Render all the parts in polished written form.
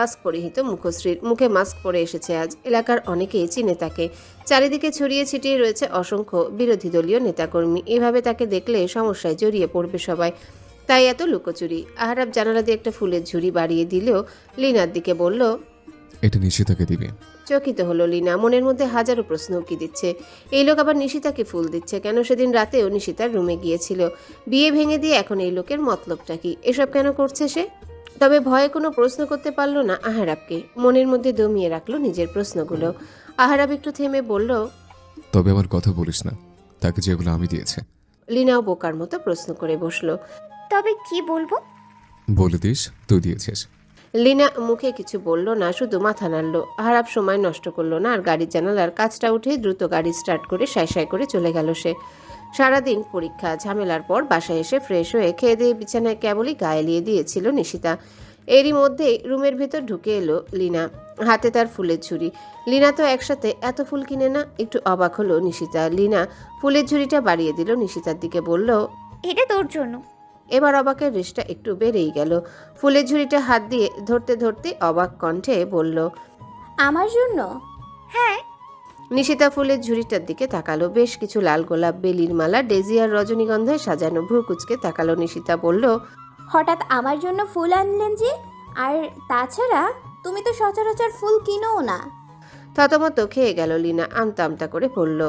Mask পরিহিত মুখশ্রীর, মুখে mask পরে এসেছে আজ। এলাকার অনেকেই চিনে তাকে। চারিদিকে ছড়িয়ে ছিটিয়ে রয়েছে অসংখ্য বিরোধী দলীয় নেতাকর্মী। এভাবে তাকে দেখলে সমস্যায় জড়িয়ে পড়বে সবাই, তাই এত লুকোচুরি। আহারাব জানালা দিয়ে একটা ফুলের ঝুড়ি বাড়িয়ে দিলেও লিনার দিকে বলল, এটা নিশিতাকে দিবি। চকিত হলো লিনা। মনের মধ্যে হাজারো প্রশ্ন উকি দিচ্ছে। এই লোক আবার নিশিতাকে ফুল দিচ্ছে কেন? সেদিন রাতেও নিশিতার রুমে গিয়েছিল। বিয়ে ভেঙে দিয়ে এখন এই লোকের মতলবটা কি? এসব কেন করছে সে? তবে ভয়ে কোনো প্রশ্ন করতে পারল না আহারাবকে। মনের মধ্যে দমিয়ে রাখলো নিজের প্রশ্নগুলো। আহারাব একটু থেমে বলল, তবে আমার কথা বলিস না তাকে যেগুলো আমি দিয়েছে। লিনাও বোকার মতো প্রশ্ন করে বসলো। তবে কি বলবো? বলে দিস তুই দিয়েছিস। লিনা মুখে কিছু বলল না, শুধু মাথা নাড়ল। আহারাব সময় নষ্ট করলো না আর গাড়ির জানালার কাজটা উঠে দ্রুত গাড়ি স্টার্ট করে সাই করে চলে গেল সে। সারাদিন পরীক্ষা ঝামেলার পর বাসায় এসে ফ্রেশ হয়ে খেয়ে দিয়ে বিছানায় কেবলই গায়ে লিয়ে দিয়েছিল নিশিতা। এরই মধ্যেই রুমের ভেতর ঢুকে এলো লিনা, হাতে তার ফুলের ঝুড়ি। লিনা তো একসাথে এত ফুল কিনে না। একটু অবাক হলো নিশিতা। লিনা ফুলের ঝুড়িটা বাড়িয়ে দিল নিশিতার দিকে, বলল, এটা তোর জন্য। এবার অবাকের রেশটা একটু বেড়েই গেল। ফুলের ঝুড়িটা হাত দিয়ে ধরতে ধরতে অবাক কণ্ঠে বলল, আমার জন্য? হ্যাঁ। নিশিতা ফুলের ঝুড়িটার দিকে তাকালো। বেশ কিছু লাল গোলাপ, বেলির মালা, ডেজি আর রজনীগন্ধায় সাজানো। ভ্রু কুচকে তাকালো নিশিতা, বলল, হঠাৎ আমার জন্য ফুল আনলেন যে? আর তাছাড়া তুমি তো সচরাচর ফুল কিনোও না। থতমত খেয়ে গেল লিনা। আমতা আমতা করে পড়ল,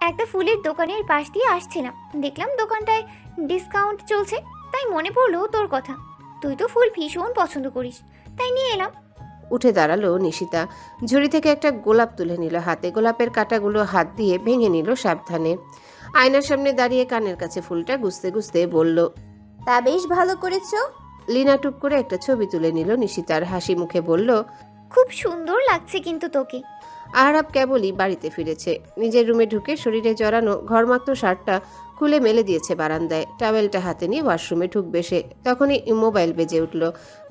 একটা ফুলের দোকানের পাশ দিয়ে আসছিলাম, দেখলাম দোকানটায় ডিসকাউন্ট চলছে, তাই মনে পড়লো তোর কথা। তুই তো ফুল ভীষণ পছন্দ করিস, তাই নিয়ে এলাম। উঠে দাঁড়ালো নিশিতা। ঝুড়ি থেকে একটা গোলাপ তুলে নিল হাতে। গোলাপের কাঁটাগুলো হাত দিয়ে ভেঙে নিল সাবধানে। আয়নার সামনে দাঁড়িয়ে কানের কাছে ফুলটা গুছতে গুছতে বলল, তা বেশ ভালো করেছো। লিনা টুক করে একটা ছবি তুলে নিল নিশিতার। হাসি মুখে বলল, খুব সুন্দর লাগছে কিন্তু তোকে। আহারাব কেবলই বাড়িতে ফিরেছে। নিজের রুমে ঢুকে শরীরে জড়ানো ঘরমাক্ত শার্টটা খুলে মেলে দিয়েছে বারান্দায়। টাওয়েলটা হাতে নিয়ে ওয়াশরুমে ঢুকবে সে। তখনই মোবাইল বেজে উঠল।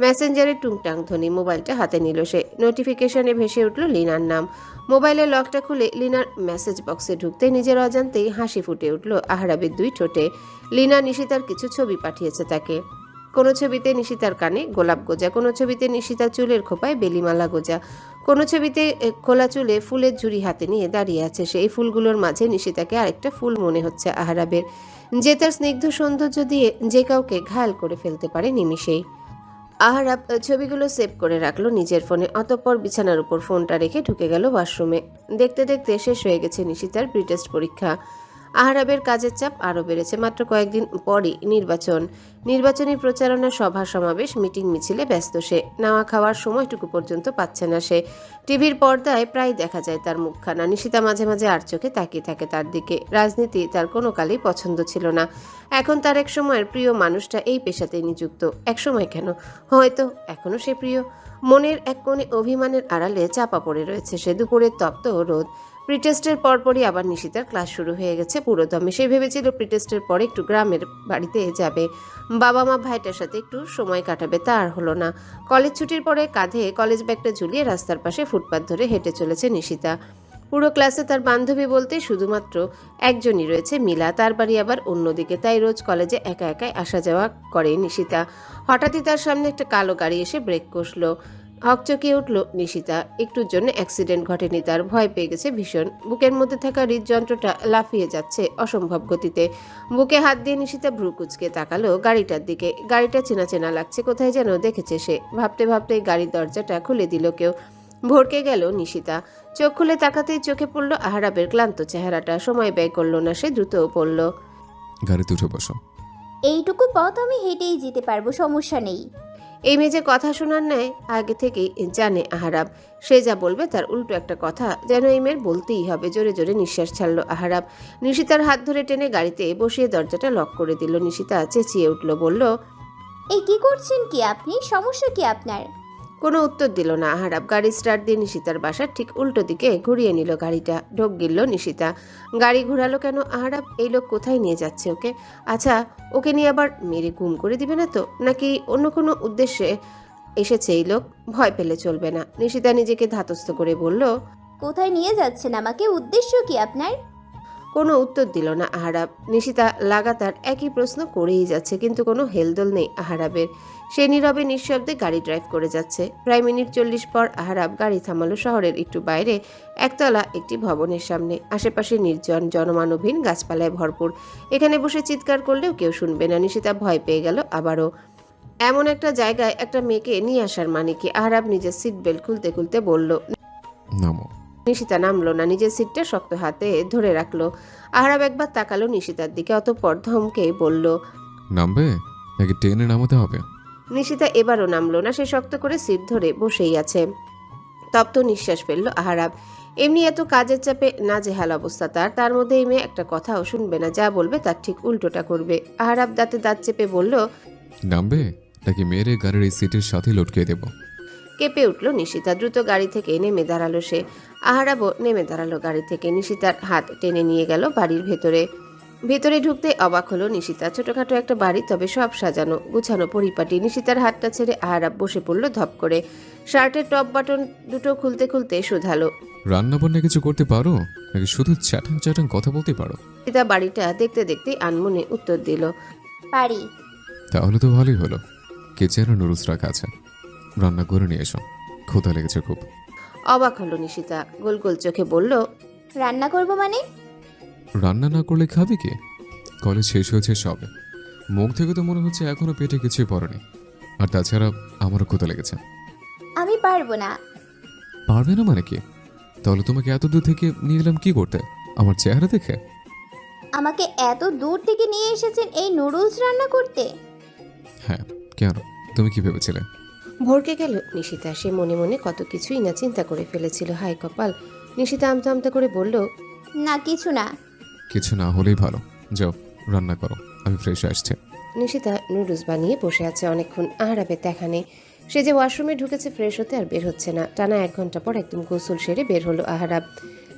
মেসেঞ্জারের টুংটাং ধ্বনি। মোবাইলটা হাতে নিল সে। নোটিফিকেশনে ভেসে উঠল লিনার নাম। মোবাইলের লকটা খুলে লিনার মেসেজ বক্সে ঢুকতে নিজের অজান্তেই হাসি ফুটে উঠল আহারাবের দুই ঠোঁটে। লিনা নিশিতার কিছু ছবি পাঠিয়েছে তাকে। কোনো ছবিতে নিশিতার কানে গোলাপ গোজা, কোনো ছবিতে নিশিতার চুলের খোপায় বেলিমালা গোজা, কোনো ছবিতে খোলা চুলে ফুলের ঝুড়ি হাতে নিয়ে দাঁড়িয়ে আছে সে। এই ফুলগুলোর মাঝে নিশিতাকে আরেকটা ফুল মনে হচ্ছে আহারাবের, যে তার স্নিগ্ধ সৌন্দর্য দিয়ে যে কাউকে ঘায়াল করে ফেলতে পারে নিমিষেই। আহারাব ছবিগুলো সেভ করে রাখলো নিজের ফোনে। অতঃপর বিছানার উপর ফোনটা রেখে ঢুকে গেল ওয়াশরুমে। দেখতে দেখতে শেষ হয়ে গেছে নিশিতার প্রিটেস্ট পরীক্ষা। আহারাবের কাজের চাপ আরও বেড়েছে। মাত্র কয়েকদিন পরই নির্বাচনী প্রচারণা, সভা সমাবেশ, মিটিং মিছিলে ব্যস্ত সে। নাওয়া খাওয়ার সময়টুকু পর্যন্ত পাচ্ছে না সে। টিভির পর্দায় প্রায় দেখা যায় তার মুখখানা। নিশিতা মাঝে মাঝে আর চোখে তাকিয়ে থাকে তার দিকে। রাজনীতি তার কোনো কালেই পছন্দ ছিল না। এখন তার এক সময়ের প্রিয় মানুষটা এই পেশাতেই নিযুক্ত। এক সময় কেন, হয়তো এখনও সে প্রিয়। মনের এক কোণে অভিমানের আড়ালে চাপা পড়ে রয়েছে সে। দুপুরের তপ্ত রোদ। প্রিটেস্টের পরপরই আবার নিশিতার ক্লাস শুরু হয়ে গেছে পুরোদমে। সে ভেবেছিল প্রিটেস্টের পরে একটু গ্রামের বাড়িতে যাবে, বাবা মা ভাইটার সাথে একটু সময় কাটাবে। তা আর হলো না। কলেজ ছুটির পরে কাঁধে কলেজ ব্যাগটা ঝুলিয়ে রাস্তার পাশে ফুটপাত ধরে হেঁটে চলেছে নিশিতা। পুরো ক্লাসে তার বান্ধবী বলতে শুধুমাত্র একজনই রয়েছে, মিলা। তার বাড়ি আবার অন্যদিকে, তাই রোজ কলেজে একা একাই আসা যাওয়া করে নিশিতা। হঠাৎই তার সামনে একটা কালো গাড়ি এসে ব্রেক কষল। হকচকিয়ে উঠল নিশিতা। একটুর জন্য অ্যাক্সিডেন্ট ঘটেনি তার। ভয় পেয়ে গেছে ভীষণ। বুকের মধ্যে থাকা হৃদযন্ত্রটা লাফিয়ে যাচ্ছে অসম্ভব গতিতে। বুকে হাত দিয়ে নিশিতা ভ্রু কুচকে তাকালো গাড়িটার দিকে। গাড়িটা চেনা চেনা লাগছে, কোথায় যেন দেখেছে সে। ভাবতে ভাবতে গাড়ির দরজাটা খুলে দিল কেউ। ভড়কে গেল নিশিতা। চোখ খুলে তাকাতেই চোখে পড়ল আহারাবের ক্লান্ত চেহারাটা। সময় ব্যয় করলো না সে, দ্রুত পড়ল। গাড়িতে উঠে বসো। এইটুকু পথ আমি হেঁটেই যেতে পারবো, সমস্যা নেই। এই মেয়ে যে কথা শোনার নেয় আগে থেকেই জানে আহারাব। সে যা বলবে তার উল্টো একটা কথা যেন এই মেয়ের বলতেই হবে। জোরে জোরে নিঃশ্বাস ছাড়ল আহারাব। নিশিতার হাত ধরে টেনে গাড়িতে বসিয়ে দরজাটা লক করে দিল। নিশিতা চেঁচিয়ে উঠল, বলল, এই কি করছেন কি আপনি? সমস্যা কি আপনার? কোনো উত্তর দিল না আহারাব। গাড়ি স্টার্ট দিয়ে নিশিতার বাসার ঠিক উল্টো দিকে ঘুরিয়ে নিল গাড়িটা। ঢোক গিলল নিশিতা। গাড়ি ঘুরালো কেন আহারাব? এই লোক কোথায় নিয়ে যাচ্ছে ওকে? আচ্ছা, ওকে নিয়ে আবার মেরে গুম করে দিবে না তো? নাকি অন্য কোনো উদ্দেশ্যে এসেছে এই লোক? ভয় পেলে চলবে না। নিশিতা নিজেকে ধাতস্থ করে বলল, কোথায় নিয়ে যাচ্ছেন আমাকে? উদ্দেশ্য কি আপনার? কোনো উত্তর দিল না আহারাব। নিশিতা লাগাতার একই প্রশ্ন করেই যাচ্ছে, কিন্তু কোনো হেলদোল নেই আহারাবের। সে নীরবে নিঃশব্দে গাড়ি ড্রাইভ করে যাচ্ছে। প্রায় মিনিট 40 পর আহারাব গাড়ি থামালো শহরের একটু বাইরে, একতলা একটি ভবনের সামনে। আশেপাশে নির্জন, জনমানবহীন, গাছপালায় ভরপুর। এখানে বসে চিৎকার করলেও কেউ শুনবে না। নিশিতা ভয় পেয়ে গেল আবারও। এমন একটা জায়গায় একটা মেয়েকে নিয়ে আসার মানে কি? আহারাব নিজের সিট বেল্ট খুলতে খুলতে বলল। নামো। নিশিতা নামলো না, নিজের সিটটা শক্ত হাতে ধরে রাখলো। আহারাব একবার তাকালো নিশিতার দিকে, অতঃপর ধমকে বলল, নামবে নাকি ট্রেনে নামাতে হবে? নিশিতা এবারও নামলো না, সে শক্ত করে সিট ধরে বসেই আছে। তপ্ত নিঃশ্বাস ফেললো আহারাব। এমনি এত কাজের চাপে নাজেহাল অবস্থা তার মধ্যে এই মেয়ে একটা কথাও শুনবে না, যা বলবে তার ঠিক উল্টোটা করবে। আহারাব দাঁতে দাঁত চেপে বলল, নামবে নাকি মেরে গাড়ির এই সিটের সাথে লটকিয়ে দেব? কেঁপে উঠল নিশিতা। দ্রুত গাড়ি থেকে নেমে দাঁড়ালো সে। আহারাবও নেমে দাঁড়ালো গাড়ি থেকে। নিশিতার হাত টেনে নিয়ে গেল বাড়ির ভেতরে। ভেতরে ঢুকতে অবাক হলো নিশিতা। ছোটখাটো একটা বাড়ি, তবে সব সাজানো গুছানো পরিপাটি। নিশিতার হাতটা ছেড়ে আহারাব বসে পড়ল ধপ করে। শার্টের টপ বাটন দুটো খুলতে খুলতে শুধালো, রান্না বান্না কিছু করতে পারো নাকি শুধু চ্যাটাং চ্যাটাং কথা বলতে পারো? নিশিতা বাড়িটা দেখতে দেখতে আনমনে উত্তর দিল, পারি। তাহলে তো ভালোই হলো। কিচেন আর নুডলস রাখা আছে, রান্না করে নিয়ে এসো, ক্ষুধা লেগেছে খুব। অবাক হলো নিশিতা। গোল গোল চোখে বলল, রান্না করব মানে? রান্না না করলে খাবে কি? কলেজ শেষ হয়েছে সবে, মুখ থেকে তো মনে হচ্ছে এখনো পেটে কিছুই পড়েনি। আর তাছাড়া আমারও ক্ষুধা লেগেছে। আমি পারবো না। পারবে না মানে কি? তাহলে তোমাকে এত দূর থেকে নিয়ে এলাম কি করতে? আমার চেহারা দেখে? আমাকে এত দূর থেকে নিয়ে এসেছেন এই নুডলস রান্না করতে? হ্যাঁ, কেন? তুমি কি ভেবেছিলে? ভরকে গেল নিশিতা। সে মনে মনে কত কিছুই না চিন্তা করে ফেলেছিল। হায় কপাল। নিশিতা আমতা আমতা করে বলল, না, কিছু না। কিছু না হলেই ভালো। যাও রান্না করো, আমি ফ্রেশ আসছি। নিশিতা নুডলস বানিয়ে বসে আছে অনেকক্ষণ। আহারাবের দেখা নেই। সে যে ওয়াশরুমে ঢুকেছে ফ্রেশ হতে, আর বের হচ্ছে না। টানা 1 ঘন্টা পর একদম গোসল সেরে বের হলো আহারাব।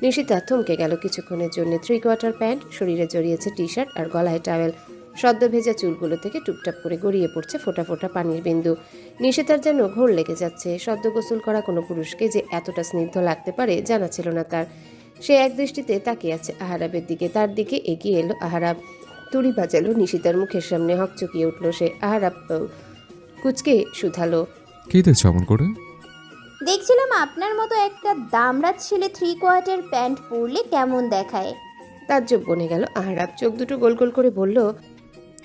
নিশিতা থমকে গেল কিছুক্ষণের জন্য। 3/4 প্যান্ট, শরীরে জড়িয়েছে টি শার্ট আর গলায় টাওয়েল। সদ্য ভেজা চুলগুলো থেকে টুপটাপ করে গড়িয়ে পড়ছে ফোঁটা ফোঁটা পানির বিন্দু। নিশিতার যেন ঘোর লেগে যাচ্ছে। সদ্য গোসল করা কোনো পুরুষকে যে এতটা স্নিগ্ধ লাগতে পারে জানা ছিল না তার। সে এক দৃষ্টিতে তাকিয়ে আছে আহারাবের দিকে। তার দিকে এগিয়ে এলো আহারাব। তুড়ি বাজালো নিশিতার মুখের সামনে। হকচকিয়ে উঠল সে। আহারাব কুচকে শুধালো, কি দেখছো অমন করে? দেখছিলাম আপনার মতো একটা দামড়া ছেলে 3/4 প্যান্ট পরলে কেমন দেখায়। তাজ্জব বনে গেল আহারাব। চোখ দুটো গোল গোল করে বলল,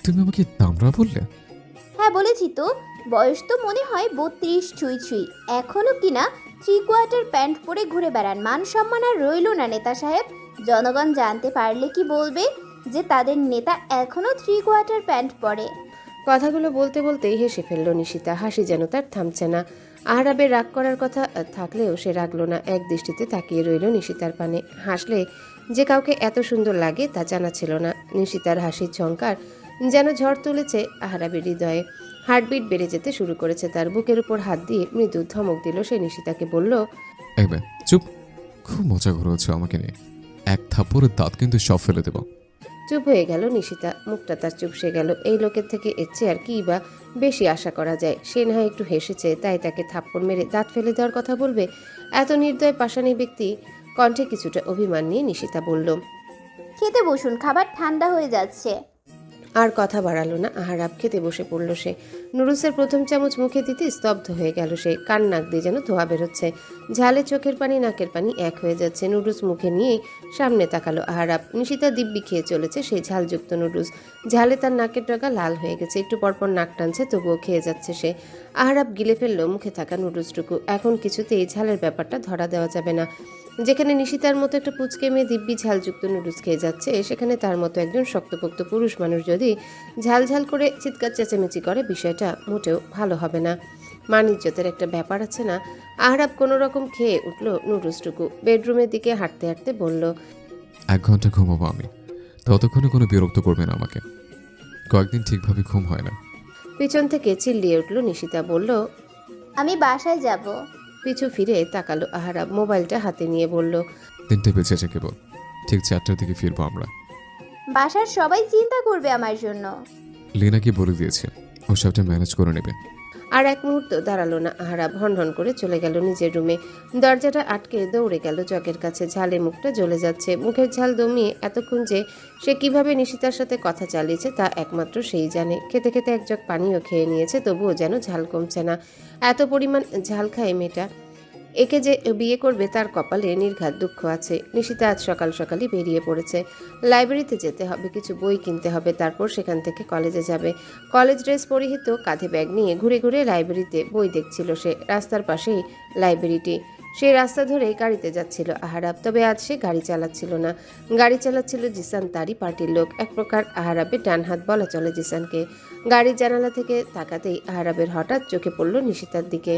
তুমি আমাকে দামড়া বললে? হ্যাঁ বলেছি তো। বয়স তো মনে হয় 32 ছুঁই ছুঁই। এখনো কিনা 3/4 প্যান্ট পরে ঘুরে বেড়ান। মান সম্মান আর রইল না নেতা সাহেব। জনগণ জানতে পারলে কি বলবে? যে তাদের নেতা এখনো 3/4 প্যান্ট পরে। কথাগুলো বলতে বলতেই হেসে ফেলল নিশিতা। হাসি যেন তার থামছে না। আহারাবের রাগ করার কথা থাকলেও সে রাগলো না। এক দৃষ্টিতে তাকিয়ে রইল নিশিতার পানে। হাসলে যে কাউকে এত সুন্দর লাগে তা জানা ছিল না। নিশিতার হাসির ঝংকার যেন ঝড় তুলেছে আহারাবের হৃদয়ে। হার্টবিট বেড়ে যেতে শুরু করেছে তার। বুকের উপর হাত দিয়ে মৃদু ধমক দিল সে নিশিতাকে। বলল, এবে চুপ। খুব মজা করে হচ্ছে আমাকে নিয়ে। এক থাপ্পড়ে দাঁত কিন্তু সব ফেলে দেবো। চুপ হয়ে গেল নিশিতা। মুখটা তার চুপসে গেল। এই লোকের থেকে এর চেয়ে আর কি বা বেশি আশা করা যায়? সে না হয় একটু হেসেছে, তাই তাকে থাপ্পড় মেরে দাঁত ফেলে দেওয়ার কথা বলবে? এত নির্দয় পাষাণী ব্যক্তি। কণ্ঠে কিছুটা অভিমান নিয়ে নিশিতা বলল, খেতে বসুন, খাবার ঠান্ডা হয়ে যাচ্ছে। আর কথা বাড়ালো না আহারাব। খেতে বসে পড়ল সে। নুডলসের প্রথম চামচ মুখে দিতে স্তব্ধ হয়ে গেল সে। কান নাক দিয়ে যেন ধোয়া বেরোচ্ছে। ঝালে চোখের পানি নাকের পানি এক হয়ে যাচ্ছে। নুডলস মুখে নিয়েই সামনে তাকালো আহারাব। নিশিতা দিব্যি খেয়ে চলেছে সেই ঝালযুক্ত নুডলস। ঝালে তার নাকের ডগা লাল হয়ে গেছে। একটু পরপর নাক টানছে, তবুও খেয়ে যাচ্ছে সে। আহারাব গিলে ফেললো মুখে থাকা নুডলসটুকু। এখন কিছুতেই ঝালের ব্যাপারটা ধরা দেওয়া যাবে না। যেখানে নিশিতার মতো একটা পুচকে মেয়ে দিব্যি ঝালযুক্ত নুডলস খেয়ে যাচ্ছে, সেখানে তার মতো একজন শক্তপোক্ত পুরুষ মানুষ যদি ঝাল ঝাল করে চিৎকার চেঁচামেচি করে, বিষয়টা মোটেও ভালো হবে না। মান ইজ্জতের একটা ব্যাপার আছে না? আহারাব কোনো রকম খেয়ে উঠল নুডলসটুকু। বেডরুমের দিকে হাঁটতে হাঁটতে বলল, 1 ঘন্টা ঘুমাবো আমি, ততক্ষণে কোনো বিরক্ত করবে না আমাকে। কয়েকদিন ঠিকভাবে ঘুম হয় না। পিছন থেকে চিল্লিয়ে উঠল নিশিতা। বলল, আমি বাসায় যাব। পিছু ফিরে তাকালো আহারাব। মোবাইলটা হাতে নিয়ে বলল, 3টে বেজেছে কেবল, ঠিক 4টার দিকে ফিরবো আমরা। বাসার সবাই চিন্তা করবে আমার জন্য। লিনাকে বলে দিয়েছে, ও সবটা ম্যানেজ করে নেবে। আর এক মুহূর্ত দাঁড়ালো না আহারাব, হনহন করে চলে গেল নিজের রুমে। দরজাটা আটকে দৌড়ে গেল জগের কাছে। ঝালে মুখটা জ্বলে যাচ্ছে। মুখের ঝাল দমিয়ে এতক্ষণ যে সে কিভাবে নিশিতার সাথে কথা চালিয়েছে তা একমাত্র সেই জানে। খেতে খেতে এক জগ পানিও খেয়ে নিয়েছে, তবুও যেন ঝাল কমছে না। এত পরিমাণ ঝাল খায় মেয়েটা। একে যে বিয়ে করবে তার কপালে নির্ঘাত দুঃখ আছে। নিশিতা আজ সকাল সকালই বেরিয়ে পড়েছে। লাইব্রেরিতে যেতে হবে, কিছু বই কিনতে হবে, তারপর সেখান থেকে কলেজে যাবে। কলেজ ড্রেস পরিহিত, কাঁধে ব্যাগ নিয়ে ঘুরে ঘুরে লাইব্রেরিতে বই দেখছিল সে। রাস্তার পাশেই লাইব্রেরিটি। সেই রাস্তা ধরে গাড়িতে যাচ্ছিল আহারাব, তবে আজ সে গাড়ি চালাচ্ছিল না। গাড়ি চালাচ্ছিল জিসান, তারই পার্টির লোক। এক প্রকার আহারাবের ডান হাত বলা চলে জিসানকে। গাড়ির জানালা থেকে তাকাতেই আহারাবের হঠাৎ চোখে পড়ল নিশিতার দিকে।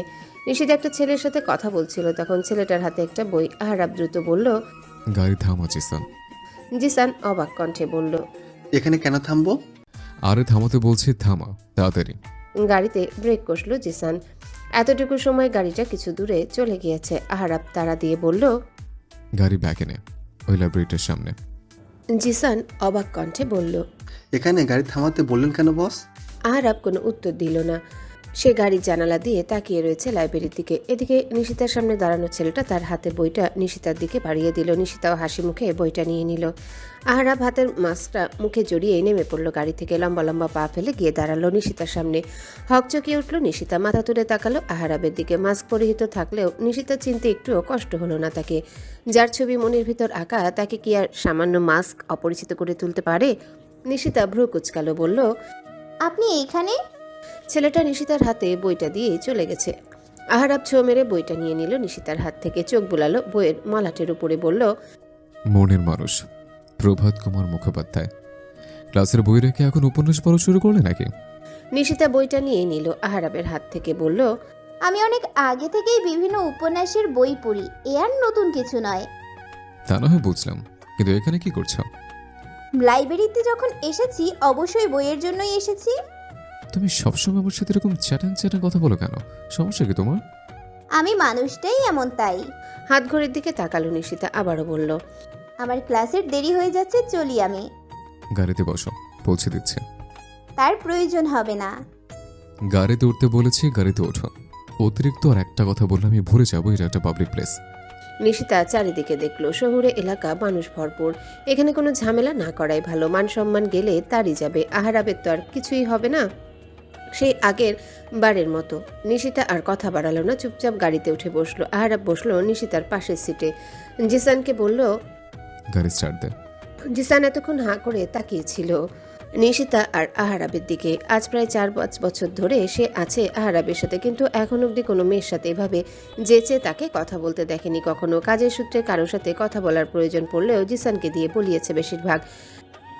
নিশিতা একটা ছেলের সাথে কথা বলছিল তখন। ছেলেটার হাতে একটা বই। আহারাব দ্রুত বলল, গাড়ি থামা জিসান। জিসান অবাক কণ্ঠে বলল, এখানে কেন থামবো? আরে থামাতে বলছি, থামা তাড়াতাড়ি। গাড়িতে ব্রেক কষল জিসান। এতটুকু সময় গাড়িটা কিছু দূরে চলে গিয়েছে। আহারাব তাড়া দিয়ে বলল, গাড়ি ব্যাকে নে, ওই লাইব্রেরিটার সামনে। জিসান অবাক কণ্ঠে বলল। এখানে গাড়ি থামাতে বললেন কেন বস? আহারাব কোনো উত্তর দিল না। সে গাড়ির জানালা দিয়ে তাকিয়ে রয়েছে লাইব্রেরির দিকে। এদিকে নিশিতার সামনে দাঁড়ানো ছেলেটা তার হাতে বইটা নিশিতার দিকে বাড়িয়ে দিল। নিশিতাও হাসি মুখে বইটা নিয়ে নিল। আহারাব হাতের মাস্কটা মুখে জড়িয়ে নেমে পড়ল গাড়ি থেকে। লম্বা লম্বা পা ফেলে গিয়ে দাঁড়ালো নিশিতার সামনে। হকচকিয়ে উঠল নিশিতা। মাথা তুলে তাকালো আহারাবের দিকে। মাস্ক পরিহিত থাকলেও নিশিতা চিনতে একটুও কষ্ট হলো না তাকে। যার ছবি মনের ভিতর আঁকা, তাকে কি আর সামান্য মাস্ক অপরিচিত করে তুলতে পারে? নিশিতা ভ্রু কুচকালো, বলল, আপনি এখানে? ছেলেটা নিশিতার হাতে বইটা দিয়ে চলে গেছে। আহারাব ছো মেরে বইটা নিয়ে নিল নিশিতার হাত থেকে। চোখ বুলালো বইয়ের মলাটের উপরে, বলল, মনের মানুষ, প্রভাত কুমার মুখোপাধ্যায়। ক্লাসের বই রেখে এখন উপন্যাস পড়া শুরু করলে নাকি? নিশিতা বইটা নিয়ে নিল আহারাবের হাত থেকে, বলল, আমি অনেক আগে থেকেই বিভিন্ন উপন্যাসের বই পড়ি, এ আর নতুন কিছু নয়। তা না হয় বুঝলাম, কিন্তু এখানে কি করছো? লাইব্রেরিতে যখন এসেছি অবশ্যই বইয়ের জন্যই এসেছি। তুমি সবসময় আমার সাথে এরকম চ্যাটাং চ্যাটাং কথা বলো কেন? সমস্যা কি তোমার? আমি মানুষটাই এমন, তাই। হাত ঘড়ির দিকে তাকালো নিশিতা, আবারও বলল, আমার ক্লাসের দেরি হয়ে যাচ্ছে, চলি আমি। গাড়িতে বসো, পৌঁছে দিচ্ছে। তার প্রয়োজন হবে না। গাড়িতে উঠতে বলেছি, গাড়িতে ওঠো। অতিরিক্ত আর একটা কথা বললে আমি ভুলে যাবো এটা একটা পাবলিক প্লেস। নিশিতা চারিদিকে দেখলো। শহুরে এলাকা, মানুষ ভরপুর। এখানে কোনো ঝামেলা না করাই ভালো। মান সম্মান গেলে তারই যাবে। আহারাবের তো আর কিছুই হবে না, সেই আগের বারের মতো। নিশিতা আর কথা বাড়ালো না, চুপচাপ গাড়িতে উঠে বসলো। আহারাব বসলো নিশিতার পাশের সিটে। জিসানকে বলল, গাড়ি স্টার্ট দে। জিসান এতক্ষণ হাঁ করে তাকিয়েছিল নিশিতা আর আহারাবের দিকে। আজ প্রায় 4-5 বছর ধরে সে আছে আহারাবের সাথে, কিন্তু এখন অবধি কোনো মেয়ের সাথে এভাবে যেচে তাকে কথা বলতে দেখেনি কখনো। কাজের সূত্রে কারোর সাথে কথা বলার প্রয়োজন পড়লেও জিসানকে দিয়ে বলিয়েছে বেশিরভাগ।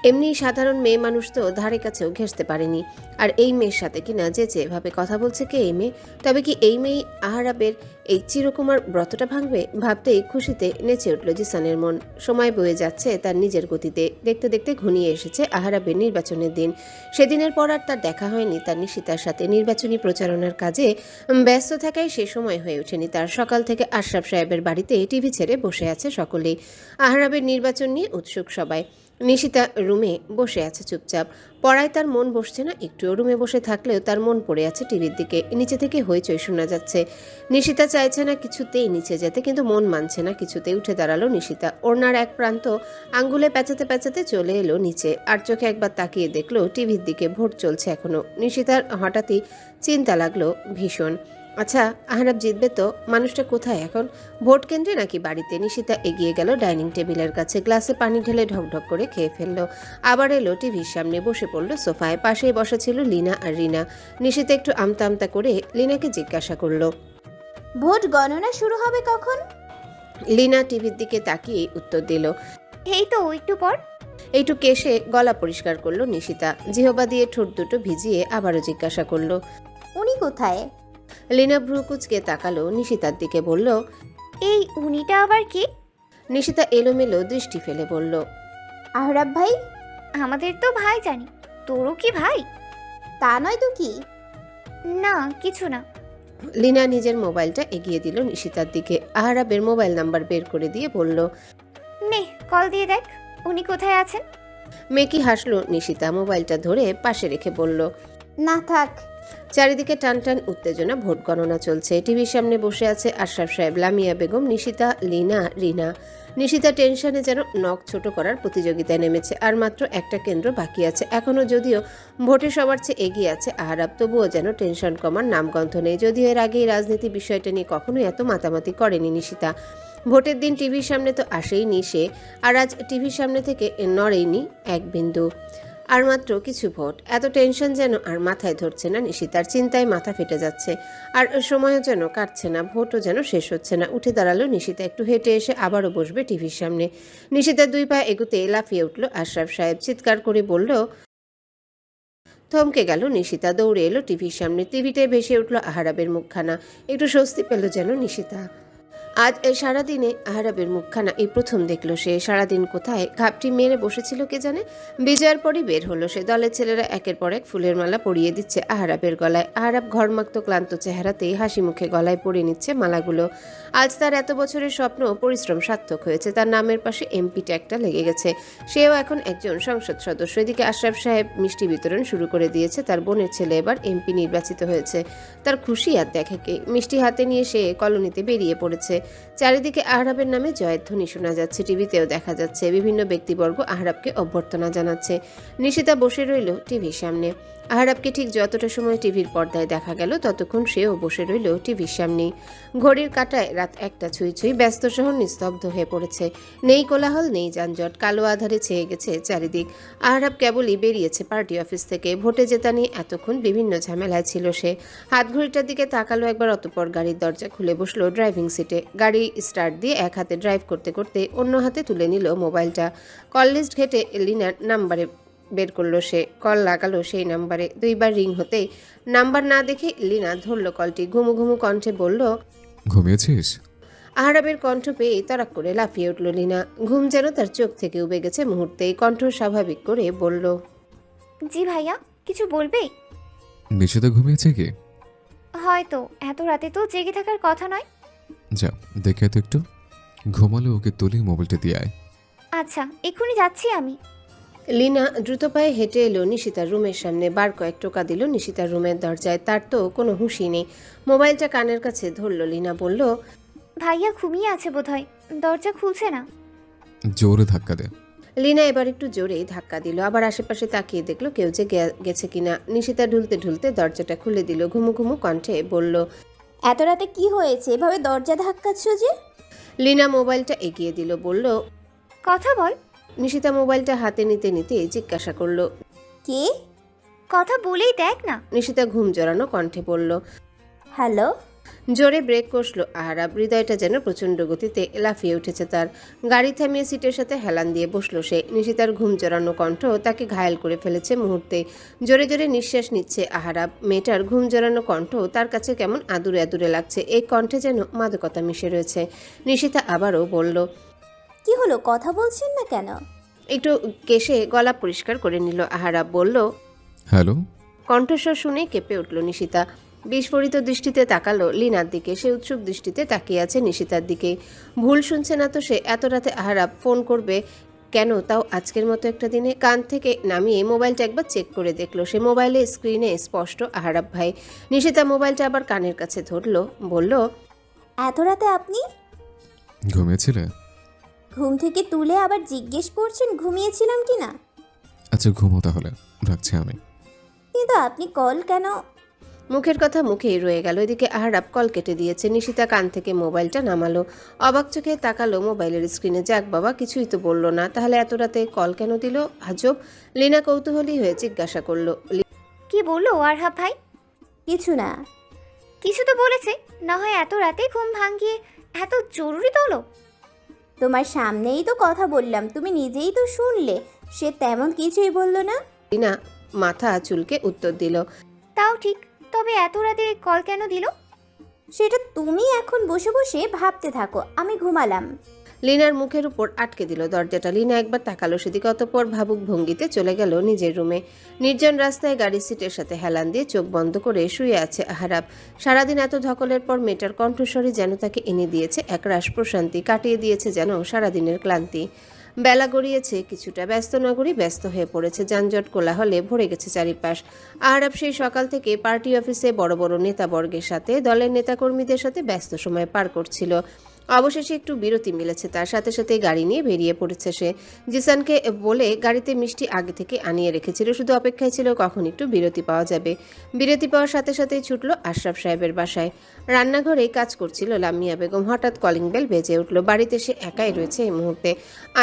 এমনি সাধারণ মেয়ে মানুষ তো ধারে কাছেও ঘেঁষতে পারেনি। আর এই মেয়ের সাথে কিনা যেচে এভাবে কথা বলছে কে এই মেয়ে? তবে কি এই মেয়ে আহারাবের এই চিরকুমার ব্রতটা ভাঙবে? ভাবতেই খুশিতে নেচে উঠল জিসানের মন। সময় বয়ে যাচ্ছে তার নিজের গতিতে। দেখতে দেখতে ঘনিয়ে এসেছে আহারাবের নির্বাচনের দিন। সেদিনের পর আর তার দেখা হয়নি তার নিশিতার সাথে। নির্বাচনী প্রচারণার কাজে ব্যস্ত থাকায় সে সময় হয়ে ওঠেনি তার। সকাল থেকে আশরাফ সাহেবের বাড়িতে টিভি ছেড়ে বসে আছে সকলেই। আহারাবের নির্বাচন নিয়ে উৎসুক সবাই। নিশিতা রুমে বসে আছে চুপচাপ। পড়ায় তার মন বসছে না একটু। রুমে বসে থাকলেও তার মন পড়ে আছে টিভির দিকে। নিচে থেকে হইচই শোনা যাচ্ছে। নিশিতা চাইছে না কিছুতেই নিচে যেতে, কিন্তু মন মানছে না কিছুতেই। উঠে দাঁড়ালো নিশিতা। ওড়নার এক প্রান্ত আঙ্গুলে প্যাঁচাতে প্যাঁচাতে চলে এলো নিচে। আর চোখে একবার তাকিয়ে দেখলো টিভির দিকে। ভোট চলছে এখনো। নিশিতার হঠাৎই চিন্তা লাগলো ভীষণ। আচ্ছা, আহারাব জিতবে তো? মানুষটা কোথায় এখন? ভোট কেন্দ্রে নাকি বাড়িতে? নিশিতা এগিয়ে গেল ডাইনিং টেবিলের কাছে। গ্লাসে পানি ঢেলে ঢকঢক করে খেয়ে ফেললো। আবার এলো টিভির সামনে, বসে পড়লো সোফায়। পাশেই বসা ছিল লিনা আর রিনা। নিশিতা একটু আমতা আমতা করে লিনাকে জিজ্ঞাসা করলো, ভোট গণনা শুরু হবে কখন? লিনা টিভির দিকে তাকিয়ে উত্তর দিল, এই তো একটু পর। এইটু কেশে গলা পরিষ্কার করলো নিশিতা। জিহবা দিয়ে ঠোঁট দুটো ভিজিয়ে আবারও জিজ্ঞাসা করলো, উনি কোথায়? লিনা ভ্রু কুচকে তাকালো নিশিতার দিকে, বলল, এই উনিটা আবার কি? নিশিতা এলোমেলো দৃষ্টি ফেলে বলল, আহরাব ভাই। আমাদের তো ভাই জানি, তোরও কি ভাই? তা নয় তো কি? না কিছু না। লিনা নিজের মোবাইলটা এগিয়ে দিল নিশিতার দিকে। আহারাবের মোবাইল নাম্বার বের করে দিয়ে বলল, নে কল দিয়ে দেখ উনি কোথায় আছেন। মেকি হাসলো নিশিতা। মোবাইলটা ধরে পাশে রেখে বলল, না থাক। চারিদিকে টানটান উত্তেজনা, ভোট গণনা চলছে। টিভির সামনে বসে আছে আশরাফ সাহেব, লামিয়া বেগম, নিশিতা, লিনা, রিনা। নিশিতা টেনশনে যেন নখ ছোট করার প্রতিযোগিতায় নেমেছে। আর মাত্র একটা কেন্দ্র বাকি আছে এখনও, যদিও ভোটে সবার চেয়ে এগিয়ে আছে আহারাব, তবুও যেন টেনশন কমার নামগন্ধ নেই। যদিও এর আগেই রাজনীতি বিষয়টা নিয়ে কখনোই এত মাতামাতি করেনি নিশিতা। ভোটের দিন টিভির সামনে তো আসেইনি সে, আর আজ টিভির সামনে থেকে নড়েইনি এক বিন্দু। আর মাত্র কিছু ভোট, এত টেনশন যেন আর মাথায় ধরছে না নিশিতার। চিন্তায় মাথা ফেটে যাচ্ছে, আর সময়ও যেন কাটছে না, ভোটও যেন শেষ হচ্ছে না। উঠে দাঁড়ালো নিশিতা, একটু হেঁটে এসে আবারও বসবে টিভির সামনে। নিশিতার 2 পা এগুতে লাফিয়ে উঠল আশরাফ সাহেব, চিৎকার করে বলল। থমকে গেল নিশিতা, দৌড়ে এলো টিভির সামনে। টিভিতে ভেসে উঠল আহারাবের মুখখানা। একটু স্বস্তি পেল যেন নিশিতা। আজ সারাদিনে আহারাবের মুখখানা এই প্রথম দেখল সে। সারাদিন কোথায় ঘাপটি মেরে বসেছিল কে জানে। বিজয়ের পরই বের হলো সে। দলের ছেলেরা একের পর এক ফুলের মালা পরিয়ে দিচ্ছে আহারাবের গলায়। আহারাব ঘরমাক্ত ক্লান্ত চেহারাতেই হাসি মুখে গলায় পরিয়ে নিচ্ছে মালাগুলো। আজ তার এত বছরের স্বপ্ন পরিশ্রম সার্থক হয়েছে। তার নামের পাশে এমপি ট্যাগটা লেগে গেছে। সেও এখন একজন সংসদ সদস্য। এদিকে আশরাফ সাহেব মিষ্টি বিতরণ শুরু করে দিয়েছে। তার বোনের ছেলে এবার এমপি নির্বাচিত হয়েছে। তার খুশি আর দেখে মিষ্টি হাতে নিয়ে সে কলোনিতে বেরিয়ে পড়েছে। চারিদিকে আহরাবের নামে জয়ধ্বনি শোনা যাচ্ছে। টিভিতেও দেখা যাচ্ছে বিভিন্ন ব্যক্তিবর্গ আহরাবকে অভ্যর্থনা জানাচ্ছে। নিশিতা বসে রইল টিভির সামনে। আহরাবকে ঠিক যতটা সময় টিভির পর্দায় দেখা গেল ততক্ষণ সেও বসে রইল টিভির সামনেই। ঘড়ির কাঁটায় রাত 1টা ছুঁই ছুঁই। ব্যস্ত শহর নিস্তব্ধ হয়ে পড়েছে। নেই কোলাহল, নেই যানজট। কালো আধারে ছেয়ে গেছে চারিদিক। আহরাব কেবলই বেরিয়েছে পার্টি অফিস থেকে। ভোটে জেতা নিয়ে এতক্ষণ বিভিন্ন ঝামেলায় ছিল সে। হাত ঘড়িটার দিকে তাকালো একবার, অতঃপর গাড়ির দরজা খুলে বসলো ড্রাইভিং সিটে। গাড়ি স্টার্ট দিয়ে এক হাতে ড্রাইভ করতে করতে অন্য হাতে তুলে নিল মোবাইলটা। কল লিস্ট ঘেটে লিনার নাম্বারে বের করলো সে। কল লাগালো সেই নাম্বারে। 2বার রিং হতেই নাম্বার না দেখে লিনা ধরল কলটি। ঘুমু ঘুমু কণ্ঠে বলল। ঘুমিয়েছিস? আহরাবের কণ্ঠ পেয়ে তাড়াক করে লাফিয়ে উঠল লিনা। ঘুম যেন তার চোখ থেকে উবে গেছে মুহূর্তেই। কণ্ঠ স্বাভাবিক করে বলল। জি ভাইয়া, কিছু বলবে? নিশিতা ঘুমিয়েছে কি? হয়তো, এত রাতে তো জেগে থাকার কথা নয়। যা দেখে তো একটু। ঘুমালে ওকে তুলে মোবাইলটা দিয়ে আয়। আচ্ছা, এক্ষুনি যাচ্ছি আমি। লিনা দ্রুত পায়ে হেঁটে এলো নিশিতার রুমের সামনে। বার কয়েক টোকা দিল নিশিতার রুমের দরজায়। তার তো কোনো হুঁশই নেই। মোবাইলটা কানের কাছে ধরল লিনা, বলল। ভাইয়া ঘুমিয়ে আছে বোধহয়, দরজা খুলছে না। জোরে ধাক্কা দে। লিনা এবার একটু জোরেই ধাক্কা দিল। আবার আশেপাশে তাকিয়ে দেখলো কেউ যে গেছে কিনা। নিশিতা ঢুলতে ঢুলতে দরজাটা খুলে দিল। ঘুমু ঘুমু কণ্ঠে বলল। এত রাতে কি হয়েছে, এভাবে দরজা ধাক্কাচ্ছ যে? লিনা মোবাইলটা এগিয়ে দিল, বলল। কথা বল। নিশিতা মোবাইলটা হাতে নিতে নিতে জিজ্ঞাসা করলো। কে? কথা বলেই দেখ না। নিশিতা ঘুম জড়ানো কণ্ঠে বলল। হ্যালো? জোরে ব্রেক কষল আহারাব। হৃদয়টা যেন প্রচণ্ড গতিতে লাফিয়ে উঠেছে তার। গাড়ি থামিয়ে সিটের সাথে হেলান দিয়ে বসলো সে। নিশিতার ঘুম জড়ানো কণ্ঠ তাকে ঘায়েল করে ফেলেছে মুহূর্তে। জোরে জোরে নিঃশ্বাস নিচ্ছে আহারাব। মেয়েটার ঘুম জড়ানো কণ্ঠ তার কাছে কেমন আদুরে আদুরে লাগছে। এই কণ্ঠে যেন মাদকতা মিশে রয়েছে। নিশিতা আবারও বলল। কি হলো, কথা বলছেন না কেন? একটু কেশে গলা পরিষ্কার করে নিল আহারাব, বলল। হ্যালো। কণ্ঠস্বর শুনে কেঁপে উঠল নিশিতা। বিস্ফোরিত দৃষ্টিতে তাকালো লিনার দিকে। সে উৎসুক দৃষ্টিতে তাকিয়ে আছে নিশিতার দিকে। ভুল শুনছে না তো সে? এত রাতে আহারাব ফোন করবে কেন, তাও আজকের মতো একটা দিনে? কান থেকে নামিয়ে মোবাইলটা একবার চেক করে দেখলো সে। মোবাইলে স্ক্রিনে স্পষ্ট আহারাব ভাই। নিশিতা মোবাইলটা আবার কানের কাছে ধরলো, বলল। এত রাতে আপনি? ঘুমিয়েছিলে? ঘুম থেকে তুলে আবার জিজ্ঞেস করছেন ঘুমিয়েছিলাম কি না? আচ্ছা ঘুমো তাহলে, রাখছি আমি। কিন্তু আপনি কল কেন? মুখের কথা মুখেই রয়ে গেল। এদিকে আহারাব কল কেটে দিয়েছে। নিশিতা কান থেকে মোবাইলটা নামালো। অবাক চোখে তাকালো মোবাইলের স্ক্রিনে। যাক বাবা, কিছুই তো বললো না, তাহলে এত রাতে কল কেন দিল? আজব। লিনা কৌতূহলী হয়ে জিজ্ঞাসা করলো। কি বললো আরহাব ভাই? কিছু না। কিছু তো বলেছে, না হয় এত রাতে ঘুম ভাঙিয়ে এত জরুরি তলব। তোমার সামনেই তো কথা বললাম, তুমি নিজেই তো শুনলে। সে তেমন কিছুই বললো না। লিনা মাথা চুলকে উত্তর দিল। তাও ঠিক, তবে এত রাতে কল কেন দিল? সেটা তুমি এখন বসে বসে ভাবতে থাকো, আমি ঘুমালাম। লিনার মুখের উপর আটকে দিল দরজাটা। লিনা একবার তাকালো সেদিকে, অতঃপর ভাবুক ভঙ্গিতে চলে গেল নিজের রুমে। নির্জন রাস্তায় গাড়ির সিটের সাথে হেলান দিয়ে চোখ বন্ধ করে শুয়ে আছে আহারাব। সারাদিন এত ধকলের পর মেয়েটার কণ্ঠস্বরই যেন তাকে এনে দিয়েছে একরাশ প্রশান্তি, কাটিয়ে দিয়েছে যেন সারাদিনের ক্লান্তি। বেলা গড়িয়েছে কিছুটা, ব্যস্ত নগরী ব্যস্ত হয়ে পড়েছে, যানজট কোলাহলে ভরে গেছে চারিপাশ। আহরাব সেই সকাল থেকে পার্টি অফিসে বড় বড় নেতাবর্গের সাথে, দলের নেতাকর্মীদের সাথে ব্যস্ত সময় পার করছিল। অবশেষে একটু বিরতি মিলেছে, তার সাথে সাথে গাড়ি নিয়ে বেরিয়ে পড়েছে সে। জিসানকে বলে গাড়িতে মিষ্টি আগে থেকে আনিয়ে রেখেছিল, শুধু অপেক্ষায় ছিল কখন একটু বিরতি পাওয়া যাবে। বিরতি পাওয়ার সাথে সাথেই ছুটল আশরাফ সাহেবের বাসায়। রান্নাঘরে কাজ করছিল লামিয়া বেগম। হঠাৎ কলিং বেল বেজে উঠল। বাড়িতে সে একাই রয়েছে এই মুহূর্তে।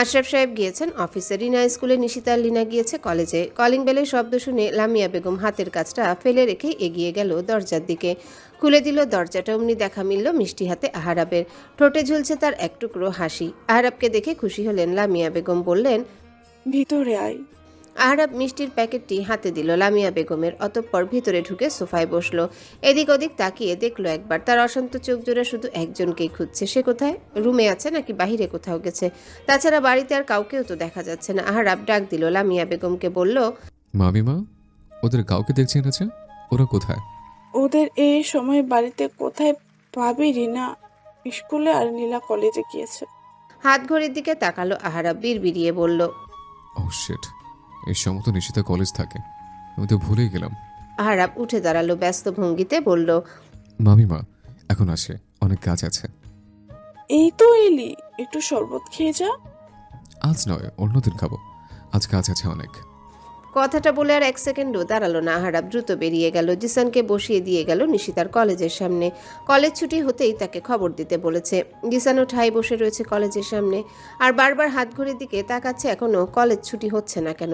আশরাফ সাহেব গিয়েছেন অফিসে, রিনা স্কুলে, নিশিতা আর লিনা গিয়েছে কলেজে। কলিং বেলের শব্দ শুনে লামিয়া বেগম হাতের কাজটা ফেলে রেখে এগিয়ে গেল দরজার দিকে। খুলে দিল দরজাটা, অমনি দেখা মিলল মিষ্টি হাতে আহারাবের। ঠোঁটে ঝুলছে তার এক টুকরো হাসি। আহারাবকে দেখে খুশি হলেন লামিয়া বেগম, বললেন, ভিতরে আয়। আহারাব মিষ্টির প্যাকেটটি হাতে দিল লামিয়া বেগমের। অতঃপর ভিতরে ঢুকে সোফায় বসলো। এদিক ওদিক তাকিয়ে দেখলো একবার, তার অশান্ত চোখ জোড়া শুধু একজনকেই খুঁজছে। সে কোথায়? রুমে আছে নাকি বাহিরে কোথাও গেছে? তাছাড়া বাড়িতে আর কাউকেও তো দেখা যাচ্ছে না। আহারাব ডাক দিল লামিয়া বেগমকে, বলল, মামিমা, ওদের কাউকে দেখছি না যে, ওরা কোথায়? ওদের এই সময় বাড়িতে কোথায় পাবি? রিনা স্কুলে আর নীলা কলেজে গিয়েছে। হাত ঘড়ির দিকে তাকালো আহারাব, বিড়বিড়িয়ে বলল, ও শিট, এই সময় তো নিশিতা কলেজ থাকে, আমি তো ভুলেই গেলাম। আহারাব উঠে দাঁড়ালো ব্যস্ত ভঙ্গিতে, বলল, মামিমা, এখন আসে, অনেক কাজ আছে। এই তো এলি, একটু শরবত খেয়ে যা। আজ নয়, অন্যদিন খাবো, আজ কাজ আছে অনেক। কথাটা বলে আর এক সেকেন্ডও দাঁড়ালো না আহারাব, দ্রুত বেরিয়ে গেল। জিসানকে বসিয়ে দিয়ে গেল নিশিতার কলেজের সামনে। কলেজ ছুটি হতেই তাকে খবর দিতে বলেছে। জিসানও ঠাই বসে রয়েছে কলেজের সামনে, আর বারবার হাত ঘড়ির দিকে তাকাচ্ছে, এখনো কলেজ ছুটি হচ্ছে না কেন?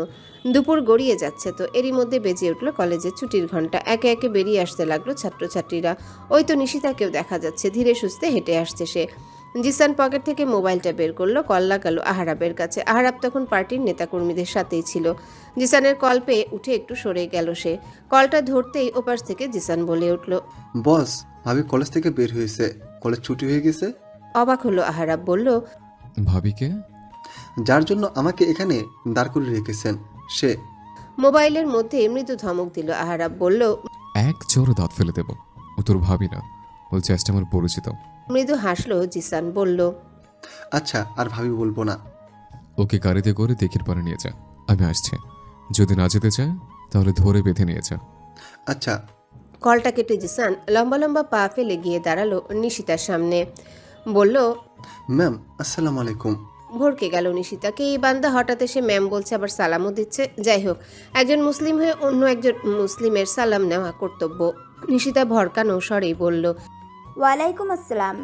দুপুর গড়িয়ে যাচ্ছে তো। এরই মধ্যে বেজে উঠল কলেজের ছুটির ঘন্টা। একে একে বেরিয়ে আসতে লাগলো ছাত্রছাত্রীরা। ওই তো নিশিতাকেও দেখা যাচ্ছে, ধীরে সুস্থে হেঁটে আসছে সে। জিসান পকেট থেকে মোবাইলটা বের করলো, কল লাগালো আহারাবের কাছে। আহারাব তখন পার্টির নেতাকর্মীদের সাথেই ছিল। জিসানের কল পেয়ে উঠে একটু সরে গেল সে। কলটা ধরতেই ওপাশ থেকে জিসান বলে উঠল, বস, ভাবি কলেজ থেকে বের হয়েছে, কলেজ ছুটি হয়ে গেছে। অবাক হলো আহারাব, বলল, ভাবিকে? যার জন্য আমাকে এখানে দাঁড় করে রেখেছেন সে। মোবাইলের মধ্যে মৃদু ধমক দিল আহারাব, বলল, এক চোর দাঁত ফেলে দেব, ও তোর ভাবি না, ওই চেষ্টা আমার পরিচিত। মৃদু হাসলো জিসান, বলল, আচ্ছা, আর ভাবি বলবো না। ওকে গাড়িতে করে দেখির পারে নিয়ে যা, আমি আসছি। যদি না যেতে চায় তাহলে ধরে বেঁধে নিয়ে যা। আচ্ছা। কলটা কেটে জিসান লম্বা লম্বা পা ফেলে গিয়ে দাঁড়ালো নিশিতার সামনে, বলল, ম্যাম, আসসালামু আলাইকুম। ভরকে গেল নিশিতাকে। এই বান্দা হঠাৎ এসে ম্যাম বলছে, আবার সালামও দিচ্ছে। যাই হোক, একজন মুসলিম হয়ে অন্য একজন মুসলিমের সালাম নেওয়া কর্তব্য। নিশিতা ভরকানো স্বরেই বলল, ওয়ালাইকুম আসসালাম।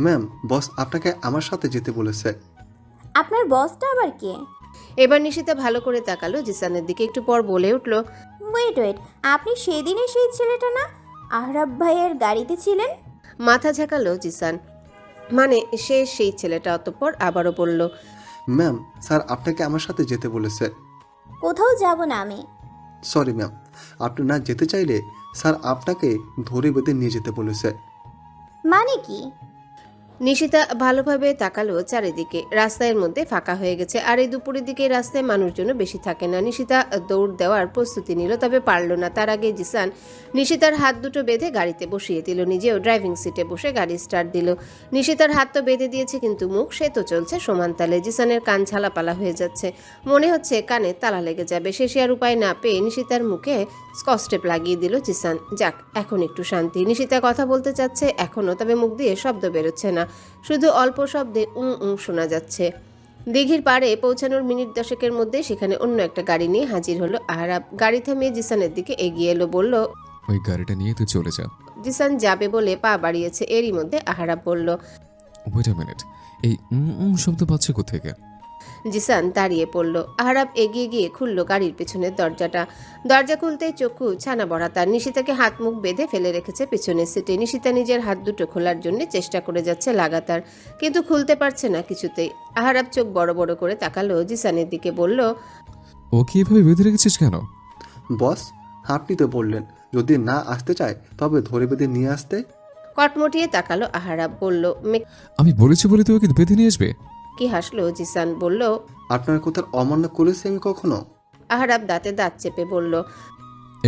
ম্যাম, বস আপনাকে আমার সাথে যেতে বলেছে। আপনার বসটা আবার কে? এবার নিশিতা ভালো করে তাকালো জিসানের দিকে, একটু পর বলে উঠল, ওয়েট, আপনি সেদিনে সেই ছেলেটা না, আহরাব ভাইয়ের গাড়িতে ছিলেন? মাথা ঝাঁকালো জিসান, মানে সে সেই ছেলেটা। অতঃপর আবারও বলল, ম্যাম, স্যার আপনাকে আমার সাথে যেতে বলেছে। কোথাও যাব না আমি। সরি ম্যাম, আপনি না যেতে চাইলে স্যার আপনাকে ধরে বেঁধে নিয়ে যেতে বলেছে। মানে কি? নিশিতা ভালোভাবে তাকালো চারিদিকে। রাস্তার মধ্যে ফাঁকা হয়ে গেছে, আর এই দুপুরের দিকে রাস্তায় মানুষজনও বেশি থাকে না। নিশিতা দৌড় দেওয়ার প্রস্তুতি নিল, তবে পারল না। তার আগে জিসান নিশিতার হাত দুটো বেঁধে গাড়িতে বসিয়ে দিল, নিজেও ড্রাইভিং সিটে বসে গাড়ি স্টার্ট দিল। নিশিতার হাত তো বেঁধে দিয়েছে, কিন্তু মুখ সে তো চলছে সমান তালে। জিসানের কান ঝালাপালা হয়ে যাচ্ছে, মনে হচ্ছে কানে তালা লেগে যাবে। শেষে আর উপায় না পেয়ে নিশিতার মুখে স্কচটেপ লাগিয়ে দিল জিসান। যাক, এখন একটু শান্তি। নিশিতা কথা বলতে চাচ্ছে এখনও, তবে মুখ দিয়ে শব্দ বেরোচ্ছে না, শুধু অল্প শব্দে শোনা যাচ্ছে। দিঘির পাড়ে পৌঁছানোর মিনিট দশেকের মধ্যে সেখানে অন্য একটা গাড়ি নিয়ে হাজির হলো আহরাব। গাড়ি থামিয়ে জিসানের দিকে এগিয়ে এলো, বলল, ওই গাড়িটা নিয়ে তুই চলে যা। জিসান যাবে বলে পা বাড়িয়েছে, এরই মধ্যে আহরাব বলল, ওয়েট আ মিনিট, এই শব্দ পাচ্ছে কোত্থেকে? জিসান দাঁড়িয়ে পড়ল। আহরাব এগিয়ে গিয়ে খুলল গাড়ির পেছনের দরজাটা। দরজা খুলতেই চক্ষু ছানা বড়া তার। নিশিতাকে হাত মুখ বেঁধে ফেলে রেখেছে পেছনের সিটে। নিশিতা নিজের হাত দুটো খোলার জন্য চেষ্টা করে যাচ্ছে লাগাতার, কিন্তু খুলতে পারছে না কিছুতেই। আহরাব চোখ বড় বড় করে তাকালো জিসানের দিকে, বলল, ও কি এভাবে বেঁধে রেখেছিস কেন? বস, আপনি তো বললেন যদি না আসতে চায় তবে ধরে বেঁধে নিয়ে আসতে। কটমটিয়ে তাকালো আহরাব, বলল, আমি বলেছি বলে তুই ওকে বেঁধে নিয়ে আসবে? কি হাসলো জিসান, বলল, আপনার কথার অমান্য করেছি আমি কখনো? আহরাব দাঁতে দাঁত চেপে বলল,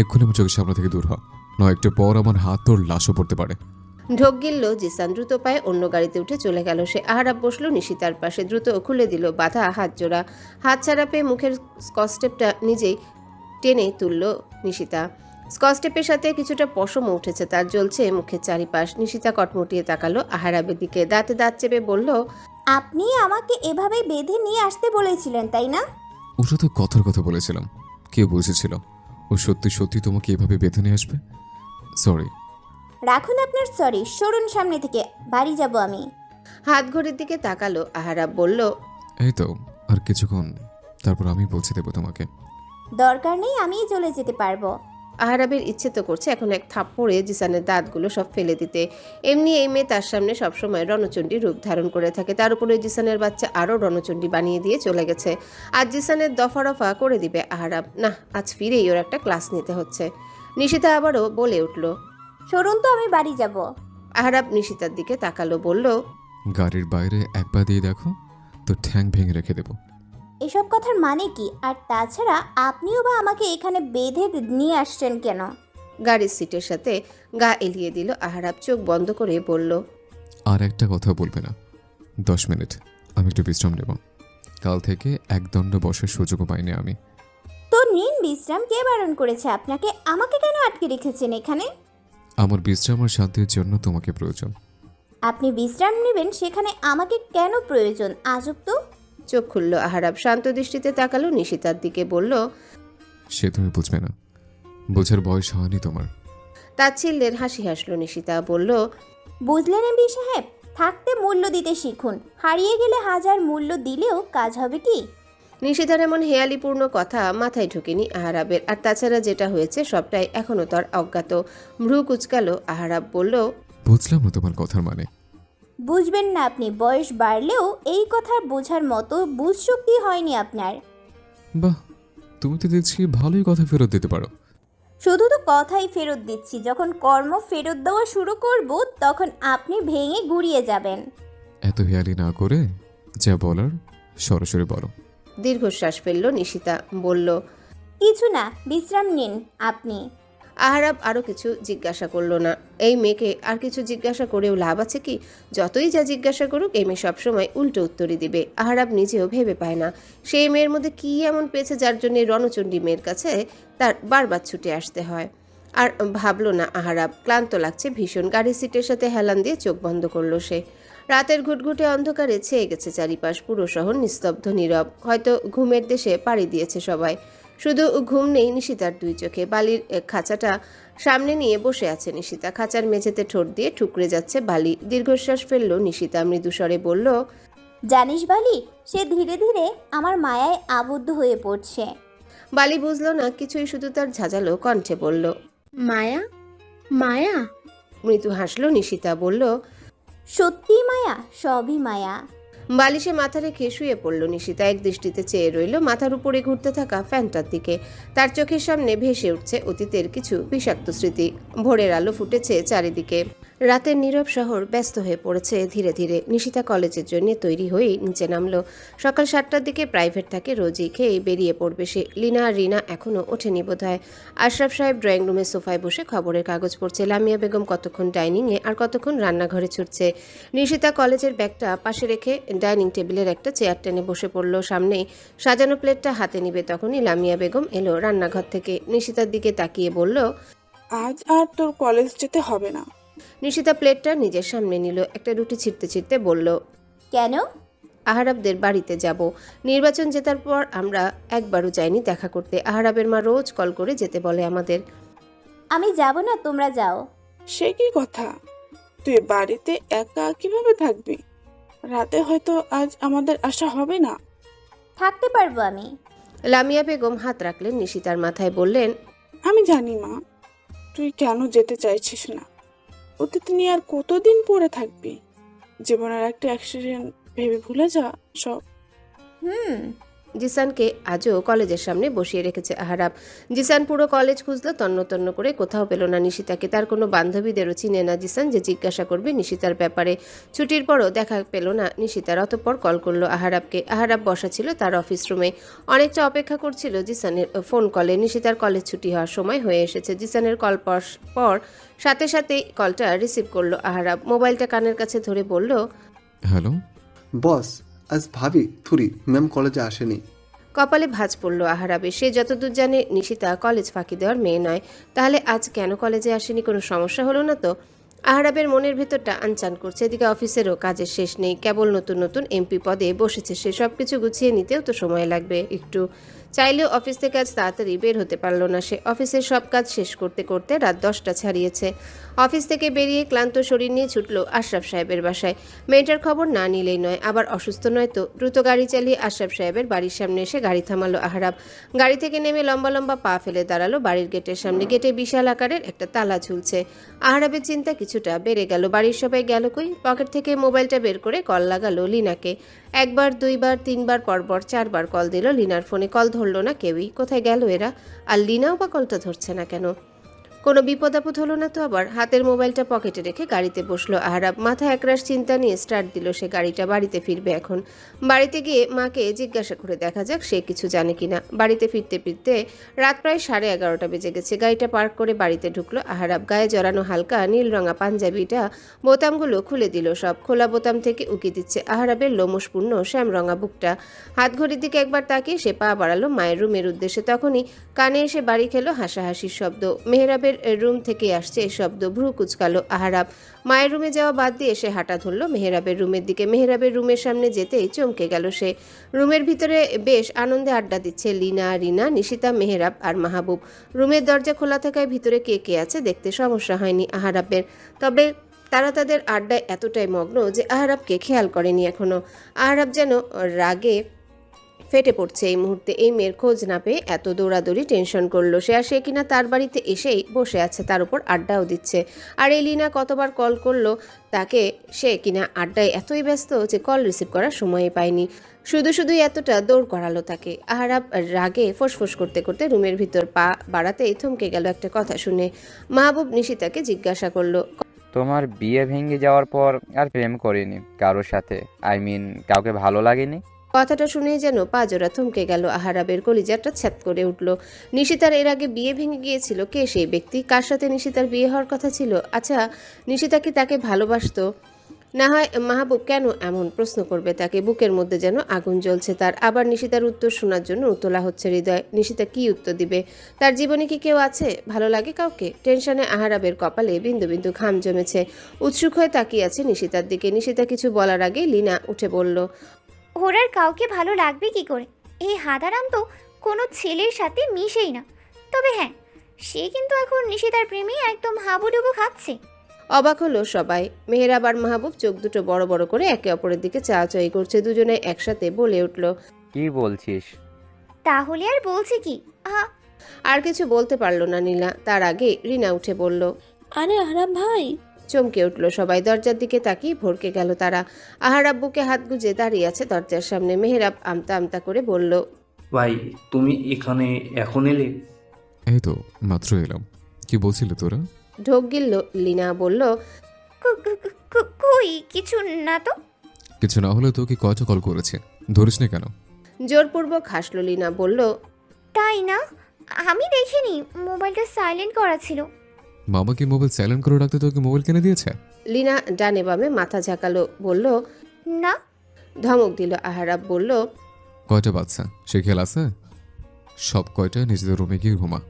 এক্ষুনি আমার চোখের সামনে থেকে দূর হ, নয় একটু পর আমার হাত তোর লাশও পড়তে পারে। ঢোক গিলল জিসান, দ্রুত পায়ে অন্য গাড়িতে উঠে চলে গেল সে। আহারাব বসলো নিশিতার পাশে, দ্রুত খুলে দিল বাঁধা হাত জোড়া। হাত ছাড়া পেয়ে মুখের স্কচটেপটা নিজেই টেনে তুলল নিশিতা। স্কচটেপের সাথে কিছুটা পশমও উঠেছে তার, জ্বলছে মুখের চারিপাশ। নিশিতা কটমটিয়ে তাকালো আহারাবের দিকে, দাঁতে দাঁত চেপে বলল, আপনি আমাকে এভাবে বেঁধে নিয়ে আসতে বলেছিলেন তাই না? ওটা তো কথার কথা বলেছিলাম, কে বুঝেছিল ও সত্যি সত্যি তোমাকে এভাবে বেঁধে নিয়ে আসবে? সরি। রাখুন আপনার সরি, সরুন সামনে থেকে, বাড়ি যাব আমি। হাত ঘড়ির দিকে তাকালো আহারাব বলল, এই তো আর কিছুক্ষণ, তারপর আমি পৌঁছে দেবো তোমাকে। দরকার নেই, আমিই চলে যেতে পারবো। আহারাবের ইচ্ছে তো করছে এখন এক থাপ্পড়ে জিসানের দাঁতগুলো সব ফেলে দিতে। এমনি এই মেয়ে তার সামনে সবসময় রণচণ্ডী রূপ ধারণ করে থাকে, তার উপরে জিসানের বাচ্চা আরও রণচণ্ডী বানিয়ে দিয়ে চলে গেছে। আজ জিসানের দফা রফা করে দিবে আহারাব। না, আজ ফিরেই ওর একটা ক্লাস নিতে হচ্ছে। নিশিতা আবারও বলে উঠল, সরুন তো, আমি বাড়ি যাব। আহারাব নিশিতার দিকে তাকালো, বলল, গাড়ির বাইরে একবার দিয়ে দেখো, তো ঠ্যাং ভেঙে রেখে দেবো। এসব কথার মানে কি? আর তাছাড়া আপনিও বা আমাকে এখানে বেঁধে নিয়ে আসছেন কেন? গাড়ির সিটের সাথে গা এলিয়ে দিল আহারাব, চোখ বন্ধ করে বলল, আর একটা কথা বলবে না। 10 মিনিট আমি একটু বিশ্রাম নেব, কাল থেকে একদণ্ড বসার সুযোগও পাইনি আমি। তো নিন বিশ্রাম, কে বারণ করেছে আপনাকে? আমাকে কেন আটকে রেখেছেন এখানে? আমার বিশ্রাম আর শান্তির জন্য তোমাকে প্রয়োজন। আপনি বিশ্রাম নেবেন সেখানে আমাকে কেন প্রয়োজন? আজব তো। চোখ খুলল আহারাব, শান্ত দৃষ্টিতে তাকালো নিশিতার দিকে, বলল, সে তুমি বুঝবে না, বোঝার বয়স হয়নি তোমার। তাচ্ছিল্যের হাসি হাসলো নিশিতা, বলল, বুঝলেন এমপি সাহেব, থাকতে মূল্য দিতে শিখুন, হারিয়ে গেলে হাজার মূল্য দিলেও কাজ হবে কি? নিশিতার এমন হেয়ালিপূর্ণ কথা মাথায় ঢুকেনি আহারাবের। আর তাছাড়া যেটা হয়েছে সবটাই এখনও তার অজ্ঞাত। ভ্রু কুচকালো আহারাব, বলল, বুঝলাম না তোমার কথার মানে। বুঝবেন না আপনি, বয়স বাড়লেও এই কথা বোঝার মতো বুঝশক্তি হয়নি আপনার। বাহ, তুমি তো দেখছি ভালোই কথা ফেরত দিতে পারো। শুধু তো কথাই ফেরত দিচ্ছি, যখন কর্ম ফেরত দেওয়া শুরু করব তখন আপনি ভেঙে গুড়িয়ে যাবেন। এত হেয়ালি না করে যা বলার সরাসরি বলো। দীর্ঘশ্বাস ফেলল নিশিতা, বলল, কিছু না, বিশ্রাম নিন আপনি। আহারাব আরও কিছু জিজ্ঞাসা করলো না। এই মেয়েকে আর কিছু জিজ্ঞাসা করেও লাভ আছে কি? যতই যা জিজ্ঞাসা করুক এই মেয়ে সবসময় উল্টো উত্তরই দিবে। আহারাব নিজেও ভেবে পায় না সেই মেয়ের মধ্যে কী এমন পেয়েছে যার জন্য রণচণ্ডী মেয়ের কাছে তার বারবার ছুটে আসতে হয়। আর ভাবলো না আহারাব, ক্লান্ত লাগছে ভীষণ। গাড়ির সিটের সাথে হেলান দিয়ে চোখ বন্ধ করলো সে। রাতের ঘুটঘুটে অন্ধকারে ছেয়ে গেছে চারিপাশ, পুরো শহর নিস্তব্ধ নীরব। হয়তো ঘুমের দেশে পাড়ি দিয়েছে সবাই। শুধু ঘুম নেই নিশিতার দুই চোখে। বালির খাঁচাটা সামনে নিয়ে বসে আছে নিশিতা, খাঁচার মেঝেতে ঠোঁট দিয়ে ঠুকরে যাচ্ছে বালি। দীর্ঘশ্বাস ফেললো নিশিতা, মৃদুস্বরে বলল, জানিস বালি, সে ধীরে ধীরে আমার মায়ায় আবদ্ধ হয়ে পড়ছে। বালি বুঝলো না কিছুই, শুধু তার ঝাঁঝালো কণ্ঠে বলল, মায়া, মায়া। মৃদু হাসলো নিশিতা, বলল, সত্যি মায়া, সবই মায়া। বালিশে মাথা রেখে শুয়ে পড়ল নিশিতা, এক দৃষ্টিতে চেয়ে রইল মাথার উপরে ঘুরতে থাকা ফ্যানটার দিকে। তার চোখের সামনে ভেসে উঠছে অতীতের কিছু বিষাক্ত স্মৃতি। ভোরের আলো ফুটেছে চারিদিকে, রাতের নীরব শহর ব্যস্ত হয়ে পড়েছে ধীরে ধীরে। নিশিতা কলেজের জন্য তৈরি হয়েই নিচে নামলো। সকাল 7টার দিকে প্রাইভেট থাকে, রোজই খেয়ে বেরিয়ে পড়বে সে। লিনা আর রিনা এখনও ওঠেনি বোধহয়। আশরাফ সাহেব ড্রয়িং রুমের সোফায় বসে খবরের কাগজ পড়ছে। লামিয়া বেগম কতক্ষণ ডাইনিংয়ে আর কতক্ষণ রান্নাঘরে ছুটছে। নিশিতা কলেজের ব্যাগটা পাশে রেখে ডাইনিং টেবিলের একটা চেয়ার টেনে বসে পড়ল। সামনেই সাজানো প্লেটটা হাতে নিবে তখনই লামিয়া বেগম এলো রান্নাঘর থেকে। নিশিতার দিকে তাকিয়ে বলল, আজ আর তোর কলেজ যেতে হবে না। নিশিতা প্লেটটা নিজের সামনে নিল, একটা রুটি ছিঁড়তে ছিঁড়তে বলল, কেন? আহারাবদের বাড়িতে যাব। নির্বাচন জেতার পর আমরা একবারও যাইনি দেখা করতে। আহারাবের মা রোজ কল করে যেতে বলে আমাদের। আমি যাব না, তোমরা যাও। সে কি কথা? তুই বাড়িতে একা কিভাবে থাকবি? রাতে হয়তো আজ আমাদের আসা হবে না। থাকতে পারবো আমি। লামিয়া বেগম হাত রাখলেন নিশিতার মাথায়, বললেন, আমি জানি মা, তুই কেন যেতে চাইছিস না। অতীত নিয়ে আর কতদিন পড়ে থাকবি? জীবনের একটা অ্যাক্সিডেন্ট ভেবে ভুলে যা সব। জিসানকে আজও কলেজের সামনে বসিয়ে রেখেছে আহারাব। জিসান পুরো কলেজ খুঁজলো, তন্ন তন্ন করে কোথাও পেল না নিশিতাকে। তার কোনো বান্ধবীদেরও চিনে না জিসান যে জিজ্ঞাসা করবে নিশিতার ব্যাপারে। ছুটির পরও দেখা পেল না নিশিতার। অতঃপর কল করলো আহারাবকে। আহারাব বসা ছিল তার অফিস রুমে, অনেকটা অপেক্ষা করছিল জিসানের ফোন কলে। নিশিতার কলেজ ছুটি হওয়ার সময় হয়ে এসেছে। জিসানের কল পর সাথে সাথেই কলটা রিসিভ করলো আহারাব। মোবাইলটা কানের কাছে ধরে বলল, হ্যালো। বস, আজ ভাবি থুরি ম্যাম কলেজে আসেনি। কপালে ভাঁজ পড়ল আহারাবে। সে যতদূর জানে নিশিতা কলেজ ফাঁকি দেওয়ার মেয়ে নয়। তাহলে আজ কেন কলেজে আসেনি? কোনো সমস্যা হলো না তো? আহারাবের মনের ভেতরটা আনচান করছে। এদিকে অফিসেরও কাজের শেষ নেই। কেবল নতুন নতুন এমপি পদে বসেছে সে। সব কিছু গুছিয়ে নিতেও তো সময় লাগবে একটু। চাইলেও অফিস থেকে আজ তাড়াতাড়ি বের হতে পারল না সে। অফিসের সব কাজ শেষ করতে করতে রাত 10টা ছাড়িয়েছে। অফিস থেকে বেরিয়ে ক্লান্ত শরীর নিয়ে ছুটল আশরাফ সাহেবের বাসায়। মেয়েটার খবর না নিলেই নয়, আবার অসুস্থ নয় তো। দ্রুত গাড়ি চালিয়ে আশরাফ সাহেবের বাড়ির সামনে এসে গাড়ি থামালো আহারাব। গাড়ি থেকে নেমে লম্বা লম্বা পা ফেলে দাঁড়ালো বাড়ির গেটের সামনে। গেটে বিশাল আকারের একটা তালা ঝুলছে। আহারাবের চিন্তা কিছুটা বেড়ে গেল। বাড়ির সবাই গেল কই? পকেট থেকে মোবাইলটা বের করে কল লাগালো লিনাকে। একবার, দুইবার, তিনবার, পরপর 4বার কল দিল লিনার ফোনে। কল ধরলো না কেউই। কোথায় গেল এরা? আর লিনাও বা কলটা ধরছে না কেন? কোনো বিপদ আপদ হলো না তো আবার? হাতের মোবাইলটা পকেটে রেখে গাড়িতে বসলো আহারাব। মাথায় একরাশ চিন্তা নিয়ে স্টার্ট দিল সে গাড়িটা। বাড়িতে ফিরবে এখন। বাড়িতে গিয়ে মাকে জিজ্ঞাসা করে দেখা যাক সে কিছু জানে কিনা। বাড়িতে ফিরতে ফিরতে রাত প্রায় 11:30 বেজে গেছে। গাড়িটা পার্ক করে বাড়িতে ঢুকলো আহারাব। গায়ে জড়ানো হালকা নীল রঙা পাঞ্জাবিটা বোতামগুলো খুলে দিল সব। খোলা বোতাম থেকে উকি দিচ্ছে আহারাবের লোমশপূর্ণ শ্যামরঙা বুকটা। হাত ঘড়ির দিকে একবার তাকিয়ে সে পা বাড়ালো মায়ের রুমের উদ্দেশ্যে। তখনই কানে এসে বাড়ি খেলো হাসাহাসির শব্দ। মেহরাবের রুম থেকে আসছে এই শব্দ। ভ্রু কুচকালো আহারাব। মায়ের রুমে যাওয়া বাদ দিয়ে সে হাঁটা ধরলো মেহরাবের রুমের দিকে। মেহরাবের রুমের সামনে যেতেই চমকে গেল সে। রুমের ভিতরে বেশ আনন্দে আড্ডা দিচ্ছে লিনা, রিনা, নিশিতা, মেহরাব আর মাহবুব। রুমের দরজা খোলা থাকায় ভিতরে কে কে আছে দেখতে সমস্যা হয়নি আহারাবের। তবে তারা তাদের আড্ডায় এতটাই মগ্ন যে আহারাবকে খেয়াল করেনি এখনো। আহারাব যেন রাগে ফেটে পড়ছে এই মুহূর্তে। এই মেয়ের খোঁজ না পেয়ে এত দৌড়াদৌড়ি টেনশন করলো সে। আর সে কিনা তার বাড়িতে এসেই বসে আছে, তার উপর আড্ডাও দিচ্ছে। আর এই লিনা কতবার কল করলো তাকে, সে কিনা আড্ডায় এতই ব্যস্ত যে কল রিসিভ করার সময়ই পায়নি। শুধুই এতটা দৌড় করালো তাকে। আহারাব রাগে ফোঁসফোঁস করতে করতে রুমের ভিতর পা বাড়াতেই থমকে গেল একটা কথা শুনে। মাহবুব নিশিতাকে জিজ্ঞাসা করলো, তোমার বিয়ে ভেঙে যাওয়ার পর আর প্রেম করিনি কারোর সাথে, কাউকে ভালো লাগেনি? কথাটা শুনেই যেন পা জোড়া থমকে গেল আহারাবের। কলিজাটা ছ্যাত করে উঠল। নিশিতার এর আগে বিয়ে ভেঙে গিয়েছিল। কে সেই ব্যক্তি? কার সাথে নিশিতার বিয়ে হওয়ার কথা ছিল? আচ্ছা, নিশিতা কি তাকে ভালোবাসতো? না হয় মাহবুব কেন এমন প্রশ্ন করবে তাকে? বুকের মধ্যে যেন আগুন জ্বলছে তার। আবার নিশিতার উত্তর শোনার জন্য উতলা হচ্ছে হৃদয়। নিশিতা কি উত্তর দিবে? তার জীবনে কি কেউ আছে? ভালো লাগে কাউকে? টেনশনে আহারাবের কপালে বিন্দু বিন্দু ঘাম জমেছে। উৎসুক হয়ে তাকিয়ে আছে নিশিতার দিকে। নিশিতা কিছু বলার আগে লিনা উঠে বলল, ওর আর কাউকে ভালো লাগবে কি করে? এই হাদারাম তো কোনো ছেলের সাথে মিশেই না। তবে হ্যাঁ, সে কিন্তু এখন নিশিতার প্রেমে একদম হাবুডুবু খাচ্ছে। অবাক হলো সবাই। মেহরাব আর মাহবুব চোখ দুটো বড় বড় করে একে অপরের দিকে চাওয়াচাই করছে। দুজনে একসাথে বলে উঠল, কি বলছিস? তাহলে আর বলছি কি? আর কিছু বলতে পারল না নীলা। তার আগে রিনা উঠে বলল। আরে আহরাম ভাই, চমকে উঠল সবাই। দরজার দিকে তাকিয়ে ভরকে গেল তারা। আহারাব বুকে হাত গুজে দাঁড়িয়ে আছে দরজার সামনে। মেহরাব আমতা আমতা করে বলল, ভাই তুমি এখানে এখন এলে? এই তো মাত্র এলাম। কি বলছিলে তোরা? ঢোক গিলল লিনা। বলল, কই কিছু না তো। কিছু না হলে তো কি কয়টা কল করেছে, ধরিস না কেন? জোরপূর্বক হাসলো লিনা। বলল, তাই না? আমি দেখিনি, মোবাইলটা সাইলেন্ট করা ছিল। মামা কি মোবাইল সাইলেন্ট করে রাখতে তোকে মোবাইল কিনে দিয়েছে? লিনা ডানে বামে মাথা ঝাঁকালো। বলল, না। ধমক দিল আহারাব। বলল, কয়টা বাচ্চা সে খেয়াল আছে? সব কয়টা নিজেদের রুমে গিয়ে ঘুমা।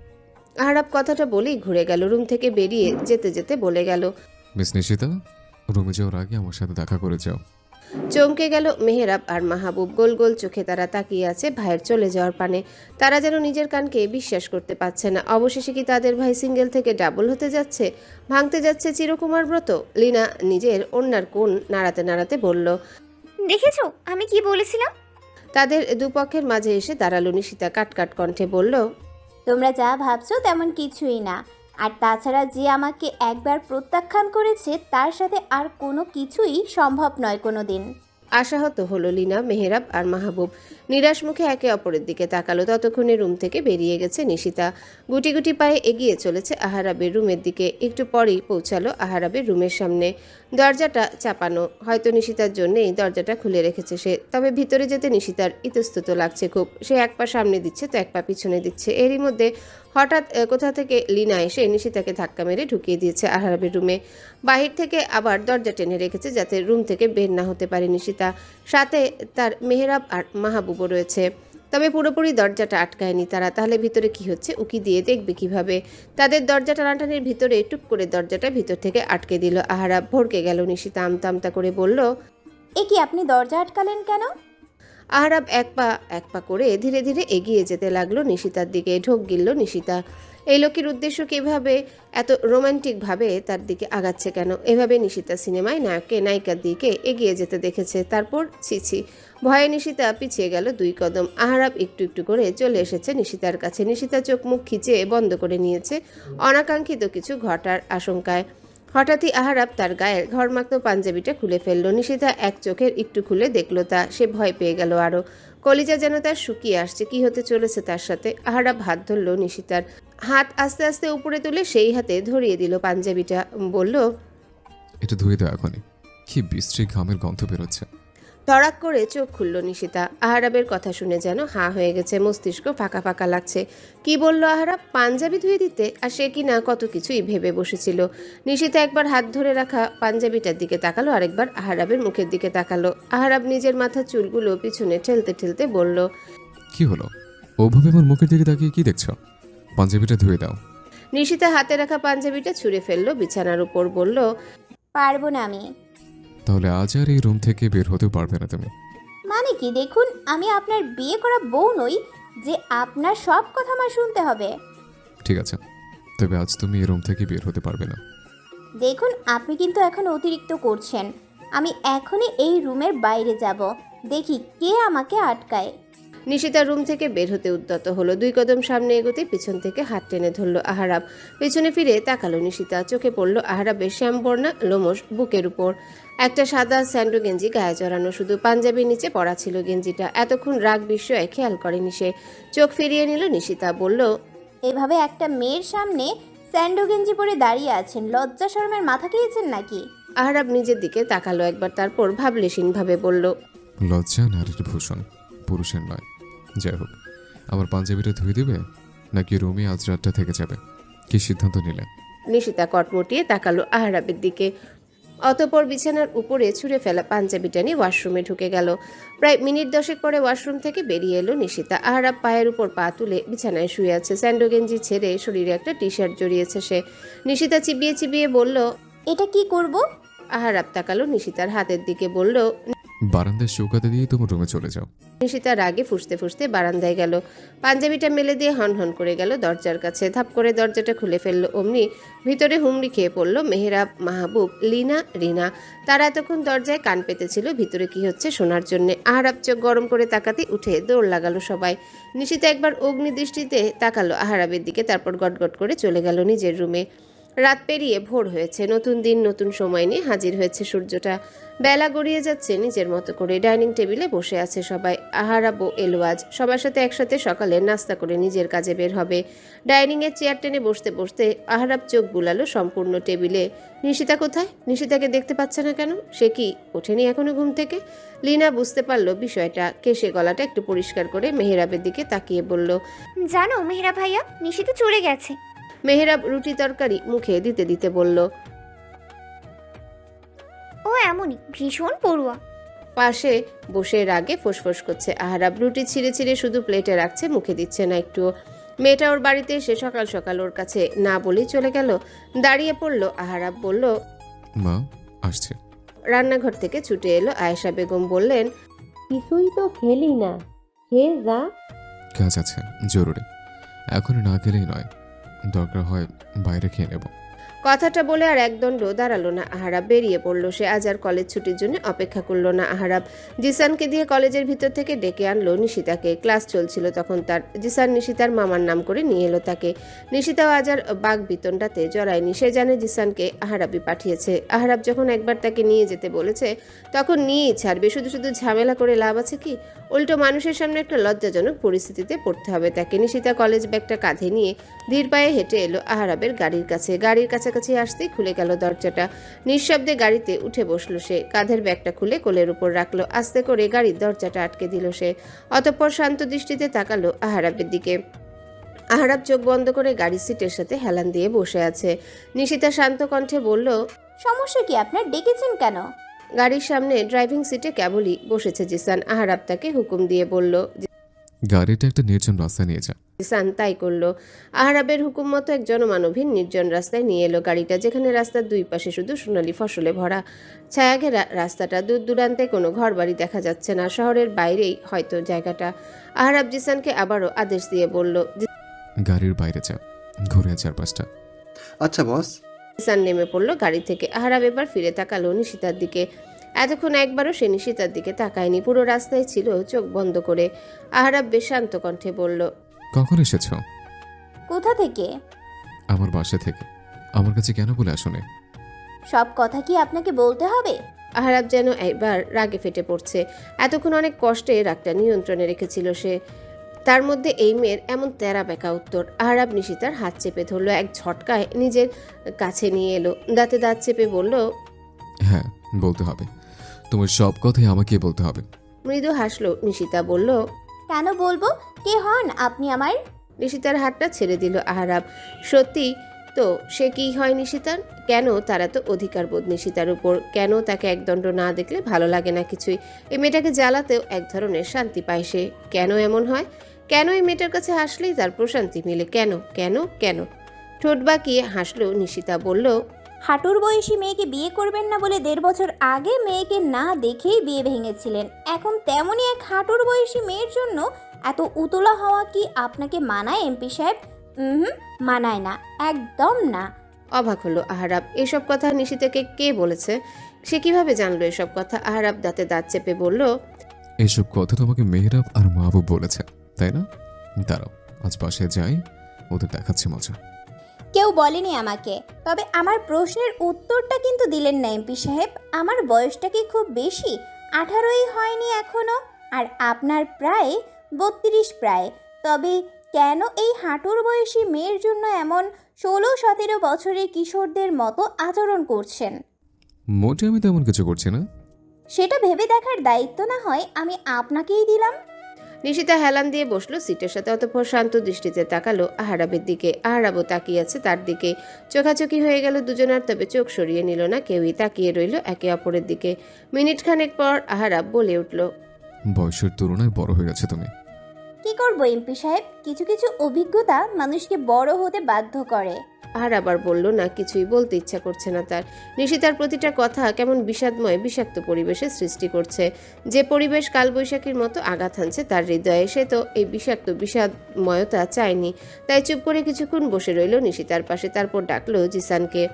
আহারাব কথাটা বলেই ঘুরে গেল। রুম থেকে বেরিয়ে যেতে যেতে বলে গেল, মিস নিশিতা, রুমে যাওয়ার আগে আমার সাথে দেখা করে যাও। চমকে গেল মেহরাব আর মাহবুব। গোল গোল চোখে তারা তাকিয়ে আছে ভাইয়ের চলে যাওয়ার পানে। তারা যেন নিজের কানকে বিশ্বাস করতে পারছে না। অবশেষে কি তাদের ভাই সিঙ্গেল থেকে ডাবল হতে যাচ্ছে? ভাঙতে যাচ্ছে চিরকুমার ব্রত? লিনা নিজের ওড়নার কোণ নাড়াতে নাড়াতে বলল। দেখেছো আমি কি বলেছিলাম? তাদের দুপক্ষের মাঝে এসে দাঁড়ালো নিশিতা কাটকাট কণ্ঠে বলল, তোমরা যা ভাবছো তেমন কিছুই না। আর তাছাড়া যে আমাকে একবার প্রত্যাখ্যান করেছে তার সাথে আর কোনো কিছুই সম্ভব নয় কোনো দিন। আশাহত হলো লিনা, মেহেরাব আর মাহবুব। নিরাশ মুখে একে অপরের দিকে তাকালো। ততক্ষণে রুম থেকে বেরিয়ে গেছে নিশিতা। গুটি গুটি পায়ে এগিয়ে চলেছে আহারাবের রুমের দিকে। একটু পরেই পৌঁছালো আহারাবের রুমের সামনে। দরজাটা চাপানো, হয়তো নিশিতার জন্যেই দরজাটা খুলে রেখেছে সে। তবে ভিতরে যেতে নিশিতার ইতস্তত লাগছে খুব। সে এক পা সামনে দিচ্ছে তো এক পা পিছনে দিচ্ছে। এরই মধ্যে হঠাৎ কোথা থেকে লিনা এসে নিশিতাকে ধাক্কা মেরে ঢুকিয়ে দিয়েছে আহারাবের রুমে। বাহির থেকে আবার দরজা টেনে রেখেছে যাতে রুম থেকে বের না হতে পারে নিশিতা। সাথে তার মেহেরাব আর মাহবুবও রয়েছে। তবে পুরোপুরি দরজাটা আটকায়নি তারা। তাহলে ভিতরে কি হচ্ছে উকি দিয়ে দেখবে কিভাবে? তাদের দরজা টানাটানির ভিতরে টুক করে দরজাটা ভিতর থেকে আটকে দিল আহারাব। ভড়কে গেল নিশিতা। আমতা আমতা করে বলল, এ কি, আপনি দরজা আটকালেন কেন? আহারাব এক পা করে ধীরে ধীরে এগিয়ে যেতে লাগলো নিশিতার দিকে। ঢোক গিলল নিশিতা। এই লোকের উদ্দেশ্য কিভাবে এত রোমান্টিকভাবে তার দিকে আগাচ্ছে কেন? এভাবে নিশিতা সিনেমায় নায়ককে নায়িকার দিকে এগিয়ে যেতে দেখেছে। তারপর ছিছি, ভয়ে নিশিতা পিছিয়ে গেল 2 কদম। আহারাব একটু একটু করে চলে এসেছে নিশিতার কাছে। নিশিতা চোখ মুখ খিচে বন্ধ করে নিয়েছে অনাকাঙ্ক্ষিত কিছু ঘটার আশঙ্কায়। হঠাৎই আহারাব তার গায়ের ঘরমাক্ত পাঞ্জাবিটা খুলে ফেলল। নিশিতা এক চোখের একটু খুলে দেখলো তা। সে ভয় পেয়ে গেল আরো। কলিজা যেন তার শুকিয়ে আসছে। কি হতে চলেছে তার সাথে? আহারাব হাত ধরল নিশিতার। হাত আস্তে আস্তে উপরে তুলে সেই হাতে ধরিয়ে দিল পাঞ্জাবিটা। বলল, এটা ধুয়ে দাও এখনই। কি বিশ্রী ঘামের গন্ধ বেরোচ্ছে। তড়াক করে চোখ খুলল নিশিতা। আহারাবের কথা শুনে যেন হাঁ হয়ে গেছে। মস্তিষ্ক ফাঁকা ফাঁকা লাগছে। কি বলল আহারাব? পাঞ্জাবি ধুয়ে দিতে? আর সে কি না কত কিছুই ভেবে বসেছিল। নিশিতা একবার হাত ধরে রাখা পাঞ্জাবিটার দিকে তাকালো, আরেকবার আহারাবের মুখের দিকে তাকালো। আহারাব নিজের মাথার চুলগুলো পিছনে ঠেলতে ঠেলতে বলল, কি হলো? ওভাবে আমার মুখের দিকে তাকিয়ে কি দেখছো? পাঞ্জাবিটা ধুয়ে দাও। নিশিতা হাতে রাখা পাঞ্জাবিটা ছুঁড়ে ফেললো বিছানার উপর। বলল, পারবো না আমি। তাহলে আজ আর এই রুম থেকে বের হতেও পারবে না তুমি। মানে কি? দেখুন, আমি আপনার বিয়ে করা বউ নই যে আপনার সব কথা আমার শুনতে হবে। ঠিক আছে, তবে আজ তুমি এই রুম থেকে বের হতে পারবে না। দেখুন, আপনি কিন্তু এখন অতিরিক্ত করছেন। আমি এখনই এই রুমের বাইরে যাব, দেখি কে আমাকে আটকায়। নিশিতা রুম থেকে বের হতে উদ্যত হলো। 2 কদম সামনে এগোতে পিছন থেকে হাত টেনে ধরল আহারাব। পেছনে ফিরে তাকালো নিশিতা। চোখে পড়ল আহারাবের শ্যামবর্ণা লোমশ বুকের উপর। একটা সাদা স্যান্ডো গেঞ্জি গায়ে জড়ানো, শুধু পাঞ্জাবির নিচে পরা ছিল গেঞ্জিটা। এতক্ষণ রাগ বিস্ময়ে খেয়াল করেনি সে। চোখ ফিরিয়ে নিল নিশিতা। বলল, এভাবে একটা মেয়ের সামনে স্যান্ডো গেঞ্জি পরে দাঁড়িয়ে আছেন, লজ্জা শরমের মাথা খেয়েছেন নাকি? আহারাব নিজের দিকে তাকালো একবার, তারপর ভাবলেশীনভাবে বলল, লজ্জা নারীর ভূষণ, পুরুষের নয়। যাই হোক, আমার পাঞ্জাবিটা ধুয়ে দেবে নাকি রুমে আজ রাতটা থেকে যাবে? কি সিদ্ধান্ত নিলে? নিশিতা কটমটিয়ে তাকালো আহারাবের দিকে। অতঃপর বিছানার উপরে ছুঁড়ে ফেলা পাঞ্জাবিটা নিয়ে ওয়াশরুমে ঢুকে গেল। প্রায় মিনিট 10 পরে ওয়াশরুম থেকে বেরিয়ে এলো নিশিতা। আহারাব পায়ের উপর পা তুলে বিছানায় শুয়ে আছে। স্যান্ডো গেঞ্জি ছেড়ে শরীরে একটা টি-শার্ট জড়িয়েছে সে। নিশিতা চিবিয়ে চিবিয়ে বলল, এটা কি করব? আহারাব তাকালো নিশিতার হাতের দিকে। বলল, বারান্দায় শুকাতে দিয়ে তোমার রুমে চলে যাও। নিশিতা রাগে ফুঁসতে ফুঁসতে বারান্দায় গেল। পাঞ্জাবিটা মেলে দিয়ে হনহন করে গেল দরজার কাছে। ধাপ করে দরজাটা খুলে ফেলল। অমনি ভিতরে হুমড়ি খেয়ে পড়ল মেহেরাব, মাহবুব, লিনা, রিনা। তারা এতক্ষণ দরজায় কান পেতেছিল ভিতরে কি হচ্ছে শোনার জন্যে। আহারাব চোখ গরম করে তাকাতে উঠে দৌড় লাগালো সবাই। নিশিতা একবার অগ্নি দৃষ্টিতে তাকালো আহারাবের দিকে, তারপর গটগট করে চলে গেল নিজের রুমে। রাত পেরিয়ে ভোর হয়েছে। নতুন দিন নতুন সময় নিয়ে হাজির হয়েছে সূর্যটা। বেলা গড়িয়ে যাচ্ছে নিজের মতো করে। ডাইনিং টেবিলে বসে আছে সবাই। আহারাবও এলো আজ। সবার সাথে একসাথে সকালে নাস্তা করে নিজের কাজে বের হবে। ডাইনিংয়ের চেয়ার টেনে বসতে বসতে আহারাব চোখ বুলালো সম্পূর্ণ টেবিলে। নিশিতা কোথায়? নিশিতাকে দেখতে পাচ্ছে না কেন? সে কি ওঠেনি এখনো ঘুম থেকে? লিনা বুঝতে পারলো বিষয়টা। কেশে গলাটা একটু পরিষ্কার করে মেহেরাবের দিকে তাকিয়ে বলল, জানো মেহেরা ভাইয়া, নিশিতা চলে গেছে। মেহেরাব রুটি তরকারি মুখে দিতে দিতে বলল, ও এমনই ভীষণ পড়ুয়া। পাশে বসে রাগে ফোঁসফোঁস করছে আহারাব। রুটি ছিঁড়ে ছিঁড়ে শুধু প্লেটে রাখছে, মুখে দিচ্ছে না একটুও। মেয়েটা ওর বাড়িতে এসে সকাল সকাল ওর কাছে না বলেই চলে গেল। দাঁড়িয়ে পড়ল আহারাব। বলল, মা আসছে। রান্নাঘর থেকে ছুটে এলো আয়েশা বেগম। বললেন, কিছুই তো খেলি না, খেয়ে যা। কাজ আছে জরুরি, এখন না গেলেই নয়, দরকার হয় বাইরে খেয়ে নেব। কথাটা বলে আর একদণ্ড দাঁড়ালো না আহারাব, বেরিয়ে পড়ল সে। আজ আর কলেজ ছুটির জন্য অপেক্ষা করলো না আহারাব। জিসানকে দিয়ে কলেজের ভিতর থেকে ডেকে আনলো নিশিতাকে। ক্লাস চলছিল তখন তার। জিসান নিশিতার মামার নাম করে নিয়ে এলো তাকে। নিশিতাও আজ আর বাঘ বিতণ্ডাতে জড়ায়নি। সে জানে জিসানকে আহারাবই পাঠিয়েছে। আহারাব যখন একবার তাকে নিয়ে যেতে বলেছে তখন নিয়েই ছাড়বে। শুধু শুধু ঝামেলা করে লাভ আছে কি? উল্টো মানুষের সামনে একটা লজ্জাজনক পরিস্থিতিতে পড়তে হবে তাকে। নিশিতা কলেজ ব্যাগটা কাঁধে নিয়ে ধীর পায়ে হেঁটে এলো আহারাবের গাড়ির কাছে। গাড়ির কাছাকাছি আসতেই খুলে গেল দরজাটা। নিঃশব্দে গাড়িতে উঠে বসলো সে। কাঁধের ব্যাগটা খুলে কোলের উপর রাখলো। আস্তে করে গাড়ির দরজাটা আটকে দিল সে। অতঃপর শান্ত দৃষ্টিতে তাকালো আহারাবের দিকে। আহারাব চোখ বন্ধ করে গাড়ির সিটের সাথে হেলান দিয়ে বসে আছে। নিশিতা শান্ত কণ্ঠে বলল, সমস্যা কি আপনার, ডেকেছেন কেন? গাড়ির সামনে ড্রাইভিং সিটে কেবলই বসেছে জিসান। আহারাব তাকে হুকুম দিয়ে বলল, গাড়িটা একটা নির্জন রাস্তায় নিয়ে যা। জিসান তাই করলো। আহারাবের হুকুম মতো এক জনমানবহীন নির্জন রাস্তায় নিয়ে এলো গাড়িটা, যেখানে রাস্তার দুই পাশে শুধু সোনালী ফসলে ভরা। ছায়াঘেরা রাস্তাটা, দূর দূরান্তে কোনো ঘরবাড়ি দেখা যাচ্ছে না। শহরের বাইরেই হয়তো জায়গাটা। আহারাব জিসানকে আবারও আদেশ দিয়ে বলল, গাড়ির বাইরে যা, ঘুরে চারপাশটা। আচ্ছা বস। জিসান নেমে পড়লো গাড়ি থেকে। আহারাব এবার ফিরে তাকালো নিশিতার দিকে। এতক্ষণ একবারও সে নিশিতার দিকে তাকায়নি। পুরো রাস্তায় ছিল চোখ বন্ধ করে। আহারাব বেশ শান্ত কণ্ঠে বলল, কখন এসেছ? কোথা থেকে? আমার বাসা থেকে। আমার কাছে কেন বলে আসনে? সব কথা কি আপনাকে বলতে হবে? আহারাব যেন এবার রাগে ফেটে পড়ছে। এতক্ষণ অনেক কষ্টে রাগটা নিয়ন্ত্রণে রেখেছিল সে। তার মধ্যে এই মেয়ের এমন তেরা বেঁকা উত্তর। আহারাব নিশিতার হাত চেপে ধরলো। এক ঝটকায় নিজের কাছে নিয়ে এলো। দাঁতে দাঁত চেপে বলল, হ্যাঁ, বলতে হবে। তোমার সব কথাই আমাকে বলতে হবে। মৃদু হাসলো নিশিতা। বলল, কেন বলবো? কে হন আপনি আমার? নিশিতার হাতটা ছেড়ে দিল আহারাব। সত্যি তো সে কি হয় নিশিতার? কেন তারা তো অধিকার বোধ নিশিতার উপর? কেন তাকে একদণ্ড না দেখলে ভালো লাগে না কিছুই? এই মেয়েটাকে জ্বালাতেও এক ধরনের শান্তি পায় সে। কেন এমন হয়? কেন এই মেয়েটার কাছে হাসলেই তার প্রশান্তি মিলে? কেন কেন কেন? ঠোঁট বাঁকিয়ে হাসলো নিশিতা। বলল, হাঁটুর বয়সী মেয়েকে বিয়ে করবেন না বলে 1.5 বছর আগে মেয়েকে না দেখেই বিয়ে ভেঙেছিলেন। এখন তেমনই এক হাঁটুর বয়সী মেয়ের জন্য এত উতলা হওয়া কি আপনাকে মানায় এমপি সাহেব? মানায় না, একদম না। অবাক হলো আহারাব। এসব কথা নিশিতাকে কে বলেছে? সে কিভাবে জানলো এসব কথা? আহারাব দাঁতে দাঁত চেপে বলল, এসব কথা তোমাকে মেহরাব আর মাহবুব বলেছে, তাই না? দাঁড়াও, আজ বাসায় যাই, ওদের দেখাচ্ছে মজা। কেউ বলেনি আমাকে। তবে আমার প্রশ্নের উত্তরটা কিন্তু দিলেন না এমপি সাহেব। আমার বয়সটা কি খুব বেশি? 18ই হয়নি এখনো, আর আপনার প্রায় 32 প্রায়। তবে কেন এই হাঁটুর বয়সী মেয়ের জন্য এমন 16-17 বছরের কিশোরদের মতো আচরণ করছেন? মোটে আমি তেমন কিছু করছি না। সেটা ভেবে দেখার দায়িত্ব না হয় আমি আপনাকেই দিলাম। নিশিতা হেলান দিয়ে বসলো সিটের সাথে। অতঃপর শান্ত দৃষ্টিতে তাকালো আহারাবের দিকে। আহারাবও তাকিয়ে আছে তার দিকে। চোখাচোখি হয়ে গেল দুজনার, তবে চোখ সরিয়ে নিল না কেউই। তাকিয়ে রইল একে অপরের দিকে। মিনিট খানেক পর আহারাব বলে উঠল, বয়সের তুলনায় বড় হয়ে গেছে তুমি। কি করবো এমপি সাহেব, কিছু কিছু অভিজ্ঞতা মানুষকে বড় হতে বাধ্য করে। আর আবার বলল না, কিছুই বলতে ইচ্ছা করছে না তার। নিশিতার প্রতিটা কথা কেমন বিষাদময় বিষাক্ত পরিবেশের সৃষ্টি করছে। যে পরিবেশ কালবৈশাখীর মতো আঘাত হানছে তার হৃদয়ে, সে তো এই বিষাক্ত বিষাদময়তা চায়নি। তাই চুপ করে কিছুক্ষণ বসে রইল নিশিতার পাশে। তারপর ডাকলো জিসানকে।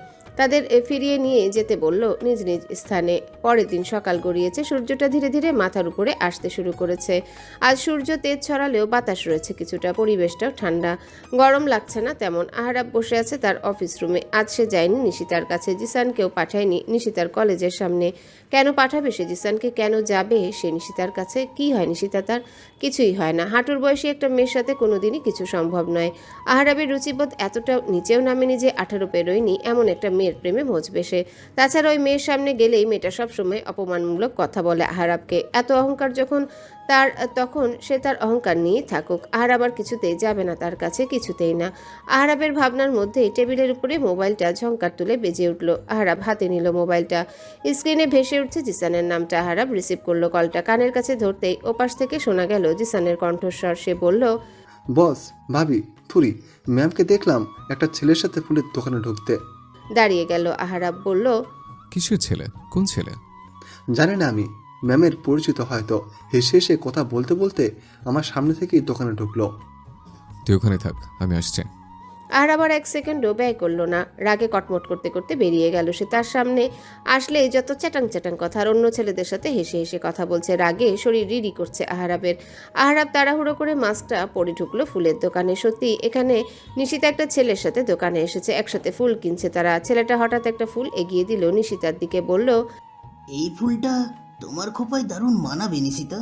তাদের ফিরিয়ে নিয়ে যেতে বলল নিজ নিজ স্থানে। পরের দিন সকাল গড়িয়েছে। সূর্যটা ধীরে ধীরে মাথার উপরে আসতে শুরু করেছে। আজ সূর্য তেজ ছড়ালেও বাতাস রয়েছে কিছুটা। পরিবেশটাও ঠান্ডা, গরম লাগছে না তেমন। আহারাব বসে আছে তার অফিস রুমে। আজ সে যায়নি নিশিতার কাছে। জিসানকেও পাঠায়নি নিশিতার কলেজের সামনে। কেন পাঠাবে সে জিসানকে? কেন যাবে সে নিশিতার কাছে? কি হয় নিশিতা তার? কিছুই হয় না। হাঁটুর বয়সী একটা মেয়ের সাথে কোনোদিনই কিছু সম্ভব নয়। আহারাবের রুচিবোধ এতটা নিচেও নামেনি যে 18 পেরোয়নি এমন একটা মেয়ের প্রেমে মজবে সে। তাছাড়া ওই মেয়ের সামনে গেলেই মেয়েটা সবসময় অপমানমূলক কথা বলে আহারাবকে। এত অহংকার যখন তার, তখন সে তার অহংকার নিয়ে থাকুক। আহারাব আর কিছুতেই যাবে না তার কাছে, কিছুতেই না। আহারাবের ভাবনার মধ্যেই টেবিলের উপরে মোবাইলটা ঝংকার তুলে বেজে উঠল। আহারাব হাতে নিল মোবাইলটা। স্ক্রিনে ভেসে উঠছে জিসানের নামটা। আহারাব রিসিভ করলো কলটা। কানের কাছে ধরতেই ওপাশ থেকে শোনা গেল জিসানের কণ্ঠস্বর। সে বলল, বস, ভাবি, থুরি, ম্যামকে দেখলাম একটা ছেলের সাথে ফুলের দোকানে ঢুকতে। দাঁড়িয়ে গেল। আহারাব বলল, কিসের ছেলে? কোন ছেলে? জানি না আমি, ম্যামের পরিচিত হয়তো। হেসে হেসে কথা বলতে বলতে আমার সামনে থেকেই দোকানে ঢুকলো। তুই ওখানে থাক, আমি আসছি। আর আবার এক সেকেন্ডও ব্যয় করলো না, রাগে কটমট করতে করতে বেরিয়ে গেল সে। তার সামনে আসলে যত চ্যাটাং চ্যাটাং কথা, আর অন্য ছেলেদের সাথে হেসে হেসে কথা বলছে। রাগে শরীর রিরি করছে আহারাবের। আহারাব তাড়াহুড়ো করে মাস্কটা পরে ঢুকলো ফুলের দোকানে। সত্যি এখানে নিশিতা একটা ছেলের সাথে দোকানে এসেছে, একসাথে ফুল কিনছে তারা। ছেলেটা হঠাৎ একটা ফুল এগিয়ে দিল নিশিতার দিকে, বলল, এই ফুলটা তোমার খোপায় দারুণ মানাবে নিশিতা।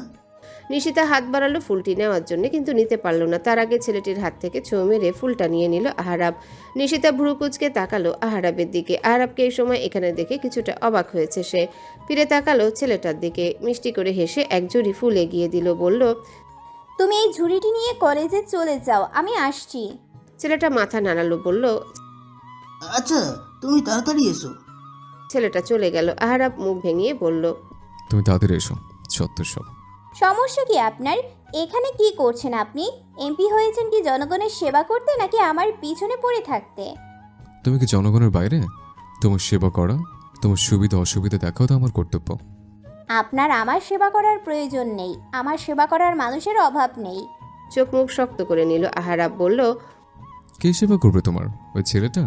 নিশিতা হাত বাড়ালো ফুলটি নেওয়ার জন্য, কিন্তু নিতে পারল না। তার আগে ছেলেটির হাত থেকে ছোঁ মেরে ফুলটা নিয়ে নিল আহারাব। নিশিতা ভ্রু কুঁচকে তাকালো আহারাবের দিকে। আহারাবকে এই সময় এখানে দেখে কিছুটা অবাক হয়েছে সে। ফিরে তাকালো ছেলেটার দিকে, মিষ্টি করে হেসে এক ঝুড়ি ফুল এগিয়ে দিল, বলল, তুমি এই ঝুড়িটি নিয়ে কলেজে চলে যাও, আমি আসছি। ছেলেটা মাথা নাড়ালো, বলল, আচ্ছা তুমি তাড়াতাড়ি এসো। ছেলেটা চলে গেল। আহারাব মুখ ভেঙিয়ে বলল, তুমি তাড়াতাড়ি এসো, চত্বর সব। সমস্যা কি আপনার? এখানে কি করছেন আপনি? এমপি হয়েছেন কি জনগণের সেবা করতে, নাকি আমার পিছনে পড়ে থাকতে? তুমি কি জনগণের বাইরে? তোমার সেবা করা, তোমার সুবিধা অসুবিধা দেখাও তো আমার কর্তব্য। আপনার আমার সেবা করার প্রয়োজন নেই, আমার সেবা করার মানুষের অভাব নেই। চোখ মুখ শক্ত করে নিল আহারাব, বলল, কে সেবা করবে তোমার? ওই ছেলেটা?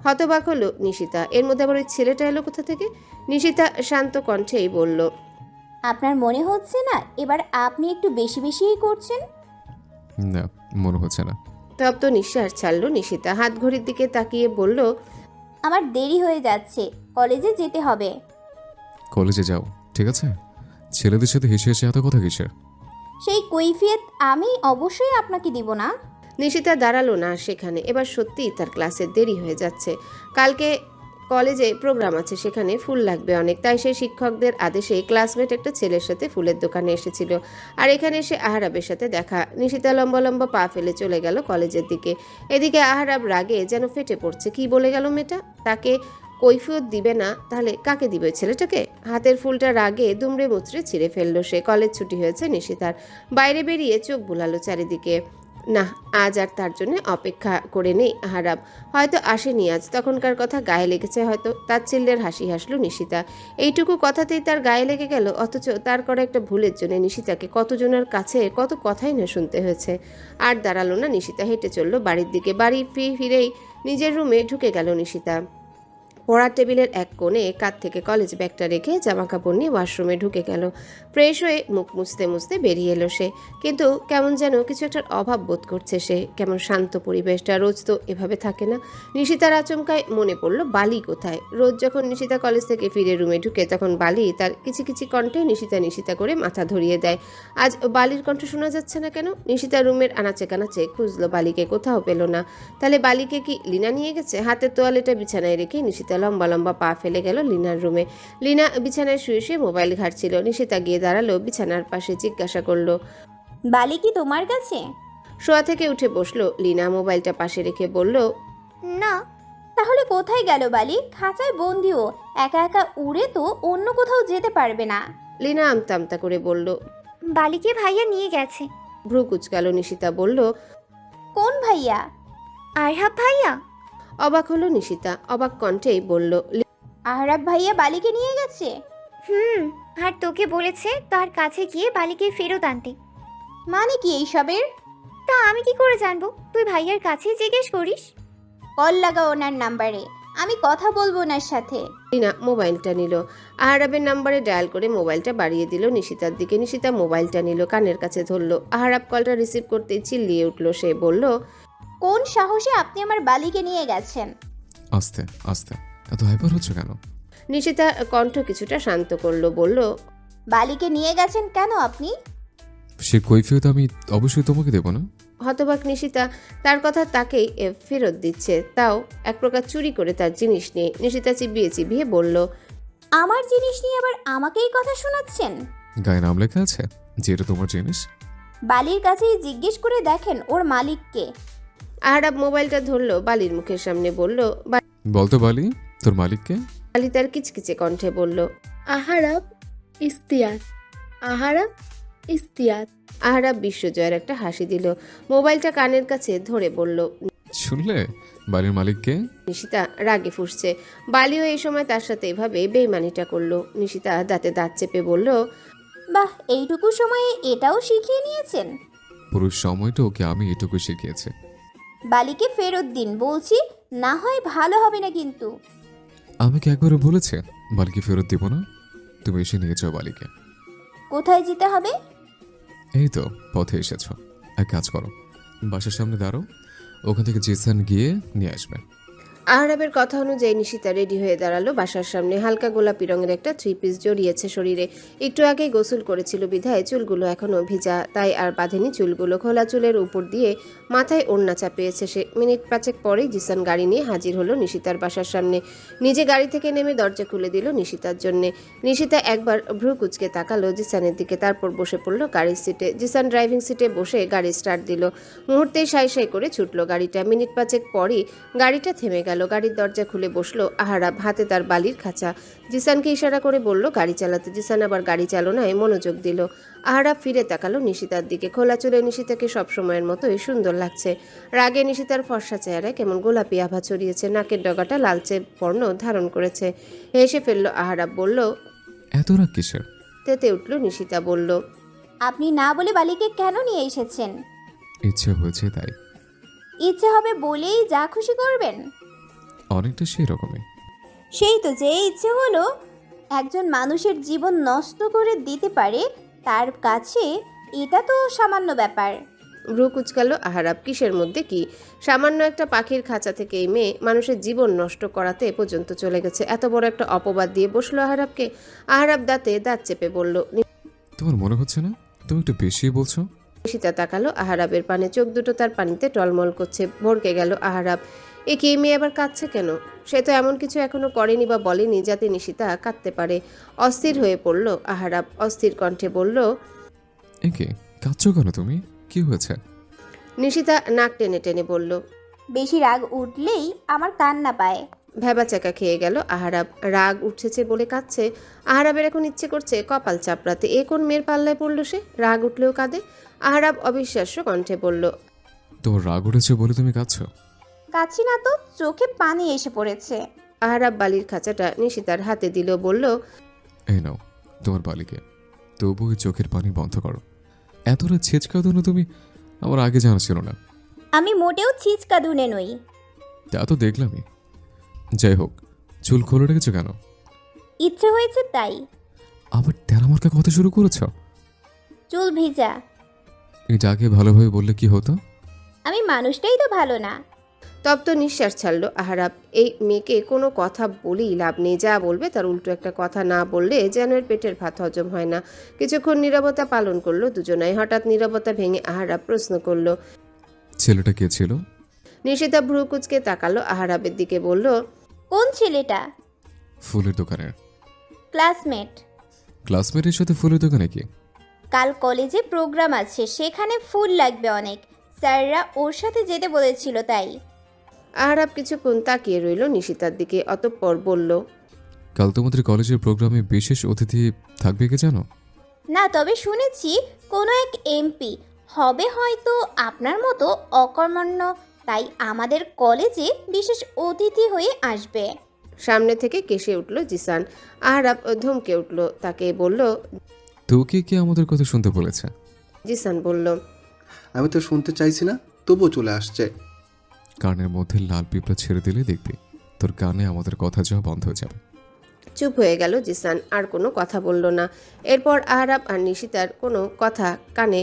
হতবাক হলো নিশিতা। এর মধ্যে আবার ওই ছেলেটা এলো কোথা থেকে? নিশিতা শান্ত কণ্ঠেই বলল, আপনার মনে হচ্ছে না এবার আপনি একটু বেশি বেশিই করছেন? না, মনে হচ্ছে না। তপ্ত নিঃশ্বাস ছাড়লো নিশিতা। হাত ঘড়ির দিকে তাকিয়ে বলল, আমার দেরি হয়ে যাচ্ছে, কলেজে যেতে হবে। কলেজে যাও, ঠিক আছে? ছেলেদের সাথে হেসে হেসে এত কথা কিসের? সেই কৈফিয়ত আমি অবশ্যই আপনাকে দিব না। নিশিতা দাঁড়ালো না সেখানে। এবার সত্যিই তার ক্লাসে দেরি হয়ে যাচ্ছে। কালকে কলেজে প্রোগ্রাম আছে, সেখানে ফুল লাগবে অনেক। তাই সে শিক্ষকদের আদেশে ক্লাসমেট একটা ছেলের সাথে ফুলের দোকানে এসেছিল। আর এখানে এসে আহারাবের সাথে দেখা। নিশিতা লম্বা লম্বা পা ফেলে চলে গেল কলেজের দিকে। এদিকে আহারাব রাগে যেন ফেটে পড়ছে। কি বলে গেল মেয়েটা? তাকে কৈফিয়ত দিবে না, তাহলে কাকে দিবে? ছেলেটাকে? হাতের ফুলটা রাগে দুমড়ে মুচড়ে ছিঁড়ে ফেললো সে। কলেজ ছুটি হয়েছে নিশিতার। বাইরে বেরিয়ে চোখ বুলালো চারিদিকে। না, আজ আর তার জন্য অপেক্ষা করে নেই আহারাব। হয়তো আসেনি আজ, তখনকার কথা গায়ে লেগেছে হয়তো। তাচ্ছিল্যের হাসি হাসলো নিশিতা। এইটুকু কথাতেই তার গায়ে লেগে গেল, অথচ তার করা একটা ভুলের জন্য নিশিতাকে কতজনের কাছে কত কথাই না শুনতে হয়েছে। আর দাঁড়ালো না নিশিতা, হেঁটে চললো বাড়ির দিকে। বাড়ি ফিরেই নিজের রুমে ঢুকে গেল নিশিতা। পড়ার টেবিলের এক কোণে কাঁধ থেকে কলেজ ব্যাগটা রেখে জামা কাপড় নিয়ে ওয়াশরুমে ঢুকে গেল। ফ্রেশ হয়ে মুখ মুছতে মুছতে বেরিয়ে এলো সে। কিন্তু কেমন যেন কিছু একটার অভাব বোধ করছে সে। কেমন শান্ত পরিবেশটা, রোজ তো এভাবে থাকে না। নিশিতার আচমকায় মনে পড়লো বালি কোথায়। রোজ যখন নিশিতা কলেজ থেকে ফিরে রুমে ঢুকে, তখন বালি তার কিচিকিচি কণ্ঠে নিশিতা নিশিতা করে মাথা ধরিয়ে দেয়। আজ বালির কণ্ঠ শোনা যাচ্ছে না কেন? নিশিতা রুমের আনাচে কানাচে খুঁজলো বালিকে, কোথাও পেল না। তাহলে বালিকে কি লিনা নিয়ে গেছে? হাতের তোয়ালেটা বিছানায় রেখে নিশিতা লম্বা লম্বা পা ফেলে গেল লিনার রুমে। লিনা বিছানায় শুয়ে শুয়ে মোবাইল ঘাঁটছিল। নিশিতা গিয়ে দাঁড়ালো বিছানার পাশে, জিজ্ঞাসা করলো, বালি কি তোমার কাছে? শোয়া থেকে উঠে বসলো লিনা, মোবাইলটা পাশে রেখে বলল, না। তাহলে কোথায় গেল বালি? খাঁচায় বন্দিও, একা একা উড়ে তো অন্য কোথাও যেতে পারবে না। লিনা আমতা আমতা করে বলল। বালিকে ভাইয়া নিয়ে গেছে। ভ্রু কুচকালো নিশিতা, বলল, কোন ভাইয়া? আরহাব ভাইয়া। অবাক হলো নিশিতা, অবাক কণ্ঠেই বলল, আহরাব ভাইয়া বালিকে নিয়ে গেছে? আর তোকে বলেছে তার কাছে গিয়ে বালিকে ফেরত আনতে। মানে কি এইসবের? তা আমি কি করে জানবো? তুই ভাইয়ার কাছে জিজ্ঞেস করিস। কল লাগাও ওনার নাম্বারে, আমি কথা বলবো ওনার সাথে। লিনা মোবাইলটা নিল। আহারাবের নাম্বারে ডায়াল করে মোবাইলটা বাড়িয়ে দিল নিশিতার দিকে। নিশিতা মোবাইলটা নিল, কানের কাছে ধরলো। আহারাব কলটা রিসিভ করতেই চিল্লিয়ে উঠল সে, বলল, কোন সাহসে আপনি আমার বালিকে নিয়ে গেছেন? আস্তে আস্তে, এত হাইপার হচ্ছে কেন? নিশিতা কণ্ঠ কিছুটা শান্ত করলো, বলল, বালিকে নিয়ে গেছেন কেন আপনি? সে কৈফিয়ত আমি অবশ্যই তোমাকে দেবো না? হতবাক নিশিতা তার কথা তাকেই ফেরত দিচ্ছে, তাও এক প্রকার চুরি করে তার জিনিস নিয়ে। নিশিতা চিবিয়ে চিবিয়ে বলল, আমার জিনিস নিয়ে আবার আমাকেই কথা শোনাচ্ছেন? গায়ে নাম লেখা আছে যে এটা তোমার জিনিস? বালির কাছেই জিজ্ঞেস করে দেখেন ওর মালিককে। আহারাব মোবাইলটা ধরলো বালির মুখের সামনে, বলল, বলতো বালি, তোর মালিককে? বালি তার কিচকিচে কণ্ঠে বলল, আহারাব ইস্তিয়াত, আহারাব ইস্তিয়াত। আহারাব বিশ্বজয়ের একটা হাসি দিল, মোবাইলটা কানের কাছে ধরে বলল, শুনলে বালির মালিককে? নিশিতা রাগে ফুঁসছে। বালিও এই সময় তার সাথে এভাবে বেইমানিটা করলো। নিশিতা দাঁতে দাঁত চেপে বলল, বাহ, এইটুকু সময়ে এটাও শিখিয়ে নিয়েছেন। পুরো সময়টা ওকে আমি এটুকু শিখিয়েছি। বালিকে ফেরত দিন বলছি, না হয় ভালো হবে না কিন্তু। আমি কি একবারও বলেছি বালিকে ফেরত দিব না? তুমি এসে নিয়ে যাও বালিকে। কোথায় যেতে হবে? এই তো পথে এসেছ, এক কাজ করো, বাসার সামনে দাঁড়াও, ওখান থেকে জিসান গিয়ে নিয়ে আসবে। আহরাবের কথা অনুযায়ী নিশিতা রেডি হয়ে দাঁড়ালো বাসার সামনে। হালকা গোলাপি রঙের একটা 3 পিস জড়িয়েছে শরীরে। একটু আগেই গোসল করেছিল বিধায় চুলগুলো এখনো ভিজা, তাই আর বাঁধেনি চুলগুলো। খোলা চুলের উপর দিয়ে মাথায় ওড়না চাপিয়েছে সে। মিনিট 5 পরেই জিসান গাড়ি নিয়ে হাজির হলো নিশিতার বাসার সামনে। নিজে গাড়ি থেকে নেমে দরজা খুলে দিল নিশিতার জন্যে। নিশিতা একবার ভ্রু কুচকে তাকালো জিসানের দিকে, তারপর বসে পড়লো গাড়ির সিটে। জিসান ড্রাইভিং সিটে বসে গাড়ি স্টার্ট দিল। মুহূর্তেই সাই সাই করে ছুটলো গাড়িটা। মিনিট 5 পরই গাড়িটা থেমে গেল। গাড়ির দরজা খুলে বসলো আহরাব, হাতে তার বালির খাঁচা। জিসানকে ইশারা করে বলল গাড়ি চালাতে। জিসান আবার গাড়ি চালনায় মনোযোগ দিল। আহরাব ফিরে তাকালো নিশিতার দিকে। খোলা চুলে নিশিতাকে সবসময়ের মতোই সুন্দর লাগছে। রাগে নিশিতার ফর্সা চেহারায় কেমন গোলাপি আভা ছড়িয়েছে। নাকের ডগাটা লালচে বর্ণ ধারণ করেছে। হেসে ফেলল আহরাব, বলল, এত রাগ কিসের? তেতে উঠল নিশিতা, বলল, আপনি না বলে বালিকে কেন নিয়ে এসেছেন? ইচ্ছে হয়েছে তাই। ইচ্ছে হবে বলেই যা খুশি করবেন? অনেকটা সেই রকমই। সেই তো, যে ইচ্ছে হলো একজন মানুষের জীবন নষ্ট করে দিতে পারে, তার কাছে এটা তো সামান্য ব্যাপার। ভ্রু কুচকালো আহরাব। কিসের মধ্যে কি? সামান্য একটা পাখির খাঁচা থেকে এই মেয়ে মানুষের জীবন নষ্ট করাতে এ পর্যন্ত চলে গেছে। এত বড় একটা অপবাদ দিয়ে বসলো আহরাবকে। আহরাব দাঁতে দাঁত চেপে বলল, তোমার মনে হচ্ছে না তুমি একটু বেশি বলছো? নিশিতা তাকালো আহরাবের পানে। চোখ দুটো তার পানিতে টলমল করছে। ভরকে গেল আহরাব। এ কি, মেয়ে আবার কাঁদছে কেন? সে তো এমন কিছু এখনো করেনি বা বলেনি যাতে নিশিতা কাঁদতে পারে। অস্থির হয়ে পড়ল আহরাব। অস্থির কণ্ঠে বলল, একে কাঁদছো কেন তুমি? কি হয়েছে? নিশিতা নাক টেনে টেনে বলল। বেশি রাগ উঠলেই আমার কান্না পায়। ভ্যাবাচাকা খেয়ে গেল আহরাব। রাগ উঠেছে বলে কাঁদছে? আহরাবের এখন ইচ্ছে করছে কপাল চাপড়াতে। এ কোন মেয়ের পাল্লায় পড়ল সে? রাগ উঠলেও কাঁদে? আহরাব অবিশ্বাস্য কণ্ঠে বলল, তোমার রাগ উঠেছে বলে তুমি কাঁদছো? কাছি না তো, চোখে পানি এসে পড়েছে। আহরাব বালির খাঁচাটা নিশিতার হাতে দিল, বলল, এই নাও তোমার বালিকে। তবু ওই চোখের পানি বন্ধ করো। এতটা ছেচকা দোনো তুমি আমার আগে জানা ছিল না। আমি মোটেও ছিচকা ধুনে নই। তা তো দেখলামই। যাই হোক, চুল খুলে রেখেছো কেন? ইচ্ছে হয়েছে তাই। আবার তেরা মার্কা কথা শুরু করেছ? চুল ভিজা। এটা আগে ভালোভাবে বললে কি হতো? আমি মানুষটাই তো ভালো না। তপ্ত নিঃশ্বাস ছাড়লো আহরাব। এই মেয়েকে কোনো কথা বলেই লাভ নেই। যা বলবে তার উল্টো একটা কথা না বললে যেন এর পেটের ভাত হজম হয় না। কিছুক্ষণ নীরবতা পালন করলো দুজনাই। হঠাৎ নীরবতা ভেঙে আহরাব প্রশ্ন করলো, ছেলেটা কে ছিল? নিশিতা ভ্রু কুচকে তাকালো আহরাবের দিকে, বলল, কোন ছেলেটা? ফুলের দোকানের ক্লাসমেট। ক্লাসমেটের সাথে ফুলের দোকানে কি? কাল কলেজে প্রোগ্রাম আছে, সেখানে ফুল লাগবে অনেক। স্যাররা ওর সাথে যেতে বলেছিল তাই। আহরাব কিছুক্ষণ তাকিয়ে রইল নিশিতার দিকে, অতঃপর বলল, কাল তোমাদের কলেজের প্রোগ্রামে বিশেষ অতিথি থাকবে কে জানো? না, তবে শুনেছি কোনো এক এমপি হবে, হয়তো আপনার মতো অকর্মণ্য, তাই আমাদের কলেজে বিশেষ অতিথি হয়ে আসবে। সামনে থেকে কেসে উঠল জিসান। আহরাব ধমকে উঠল, তাকে বলল, তোকে কে আমাদের কথা শুনতে বলেছে? জিসান বলল, আমি তো শুনতে চাইছি না, তবুও চলে আসছে। কানের মধ্যে লাল পিঁপড়া ছেড়ে দিলে দেখবি তোর কানে আমাদের কথা যাওয়া বন্ধ হয়ে যাবে। চুপ হয়ে গেল জিসান, আর কোনো কথা বলল না। এরপর আহরাব আর নিশিতার কোনো কথা কানে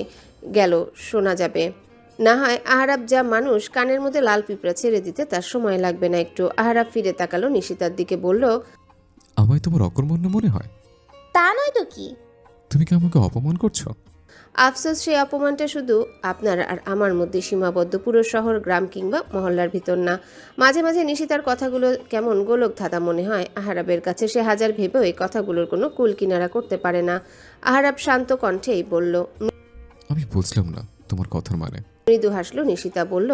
গেল শোনা যাবে না। হয় আহরাব যা মানুষ, কানের মধ্যে লাল পিঁপড়া ছেড়ে দিতে তার সময় লাগবে না একটু। আহরাব ফিরে তাকালো নিশিতার দিকে, বলল, আমায় তোমার অকর্মণ্য মনে হয়? তা নয় তো কি? তুমি কি আমাকে অপমান করছো? আফসোস, সেই অপমানটা শুধু আপনার আর আমার মধ্যে সীমাবদ্ধ, পুরো শহর, গ্রাম কিংবা মহল্লার ভিতর না। মাঝে মাঝে নিশিতার কথাগুলো কেমন গোলক ধাঁধা মনে হয় আহরাবের কাছে। সে হাজার ভেবেও এই কথাগুলোর কোনো কুল কিনারা করতে পারে না। আহরাব শান্ত কণ্ঠেই বলল, আমি বুঝলাম না তোমার কথার মানে। মৃদু হাসলো নিশিতা, বলল,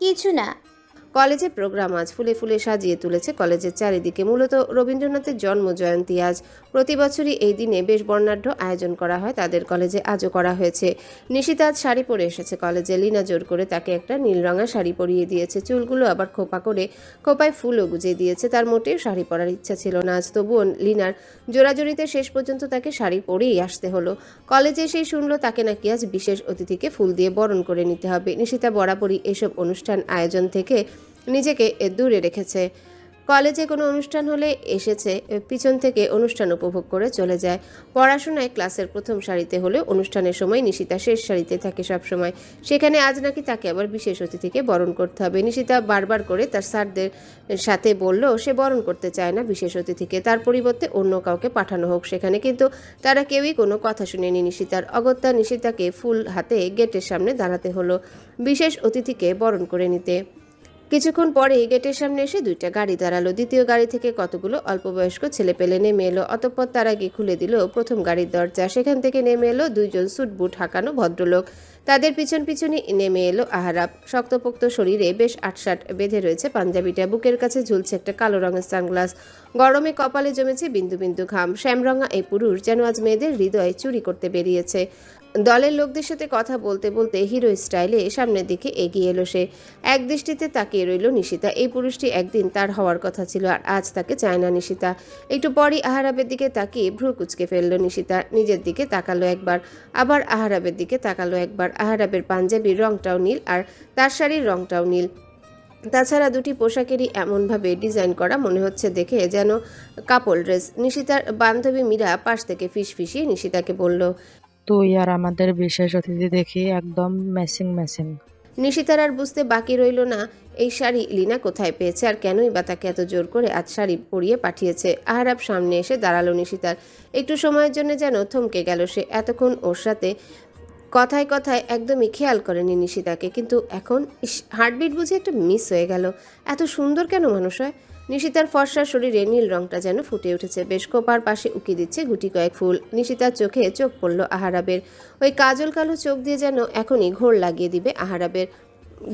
কিছু না। কলেজে প্রোগ্রাম আজ ফুলে ফুলে সাজিয়ে তুলেছে কলেজের চারিদিকে। মূলত রবীন্দ্রনাথের জন্ম জয়ন্তী আজ। প্রতি বছরই এই দিনে বেশ বর্ণাঢ্য আয়োজন করা হয় তাদের কলেজে, আজও করা হয়েছে। নিশিতা আজ শাড়ি পরে এসেছে কলেজে। লীনা জোর করে তাকে একটা নীল রঙা শাড়ি পরিয়ে দিয়েছে, চুলগুলো আবার খোপা করে খোপায় ফুলও গুজে দিয়েছে। তার মোটেও শাড়ি পরার ইচ্ছা ছিল না আজ, তবুও লিনার জোরাজোরিতে শেষ পর্যন্ত তাকে শাড়ি পরেই আসতে হলো। কলেজে এসেই শুনলো তাকে নাকি আজ বিশেষ অতিথিকে ফুল দিয়ে বরণ করে নিতে হবে। নিশিতা বরাবরই এসব অনুষ্ঠান আয়োজন থেকে নিজেকে দূরে রেখেছে। কলেজে কোনো অনুষ্ঠান হলে এসেছে পিছন থেকে অনুষ্ঠান উপভোগ করে চলে যায়। পড়াশোনায় ক্লাসের প্রথম সারিতে হলে অনুষ্ঠানের সময় নিশিতা শেষ সারিতে থাকে সব সময়। সেখানে আজ নাকি তাকে আবার বিশেষ অতিথিকে বরণ করতে হবে। নিশিতা বারবার করে তার স্যারদের সাথে বলল সে বরণ করতে চায় না বিশেষ অতিথিকে, তার পরিবর্তে অন্য কাউকে পাঠানো হোক সেখানে, কিন্তু তারা কেউই কোনো কথা শুনেনি নিশিতার। অগত্যা নিশিতাকে ফুল হাতে গেটের সামনে দাঁড়াতে হলো বিশেষ অতিথিকে বরণ করে নিতে। কিছুক্ষণ পরেই গেটের সামনে এসে দুইটা গাড়ি দাঁড়ালো। দ্বিতীয় গাড়ি থেকে কতগুলো অল্পবয়স্ক ছেলেপেলে নেমে এলো। অতঃপর তারা গিয়ে খুলে দিল প্রথম গাড়ির দরজা। সেখান থেকে নেমে এলো দুইজন স্যুট বুট হাঁকানো ভদ্রলোক। তাদের পিছন পিছনই নেমে এলো আহারাব। শক্তপোক্ত শরীরে বেশ আটসাট বেঁধে রয়েছে পাঞ্জাবিটা, বুকের কাছে ঝুলছে একটা কালো রঙের সানগ্লাস, গরমে কপালে জমেছে বিন্দু বিন্দু ঘাম। শ্যামরঙা এই পুরুষ যেন আজ মেয়েদের হৃদয় চুরি করতে বেরিয়েছে। দলের লোকদের সাথে কথা বলতে বলতে হিরো স্টাইলে সামনের দিকে এগিয়ে এলো সে। এক দৃষ্টিতে তাকিয়ে রইল নিশিতা। এই পুরুষটি একদিন তার হওয়ার কথা ছিল, আর আজ তাকে চায় না নিশিতা। একটু পরই আহারাবের দিকে তাকিয়ে ভ্রু কুচকে ফেললো নিশিতা। নিজের দিকে তাকালো একবার, আবার আহারাবের দিকে তাকালো একবার। আহারাবের পাঞ্জাবির রংটাও নীল, আর তার শাড়ির রংটাও নীল। তাছাড়া দুটি পোশাকেরই এমনভাবে ডিজাইন করা মনে হচ্ছে দেখে যেন কাপল ড্রেস। নিশিতার বান্ধবী মীরা পাশ থেকে ফিসফিসিয়ে নিশিতাকে বলল, তুই আর আমাদের বিশেষ অতিথি দেখি একদম ম্যাচিং ম্যাচিং। নিশিতার আর বুঝতে বাকি রইল না এই শাড়ি লিনা কোথায় পেয়েছে, আর কেনই বা তাকে এত জোর করে আজ শাড়ি পরিয়ে পাঠিয়েছে। আহারাব সামনে এসে দাঁড়ালো নিশিতার। একটু সময়ের জন্য যেন থমকে গেল সে। এতক্ষণ ওর সাথে কথায় কথায় একদমই খেয়াল করেনি নিশিতাকে, কিন্তু এখন হার্টবিট বুঝে একটা মিস হয়ে গেল। এত সুন্দর কেন মানুষ হয়? নিশিতার ফর্সা শরীরে নীল রংটা যেন ফুটে উঠেছে। বেশ কোপার পাশে উকি দিচ্ছে গুটি কয়েক ফুল। নিশিতার চোখে চোখ পড়ল আহারাবের। ওই কাজল কালো চোখ দিয়ে যেন এখনই ঘোর লাগিয়ে দিবে আহারাবের।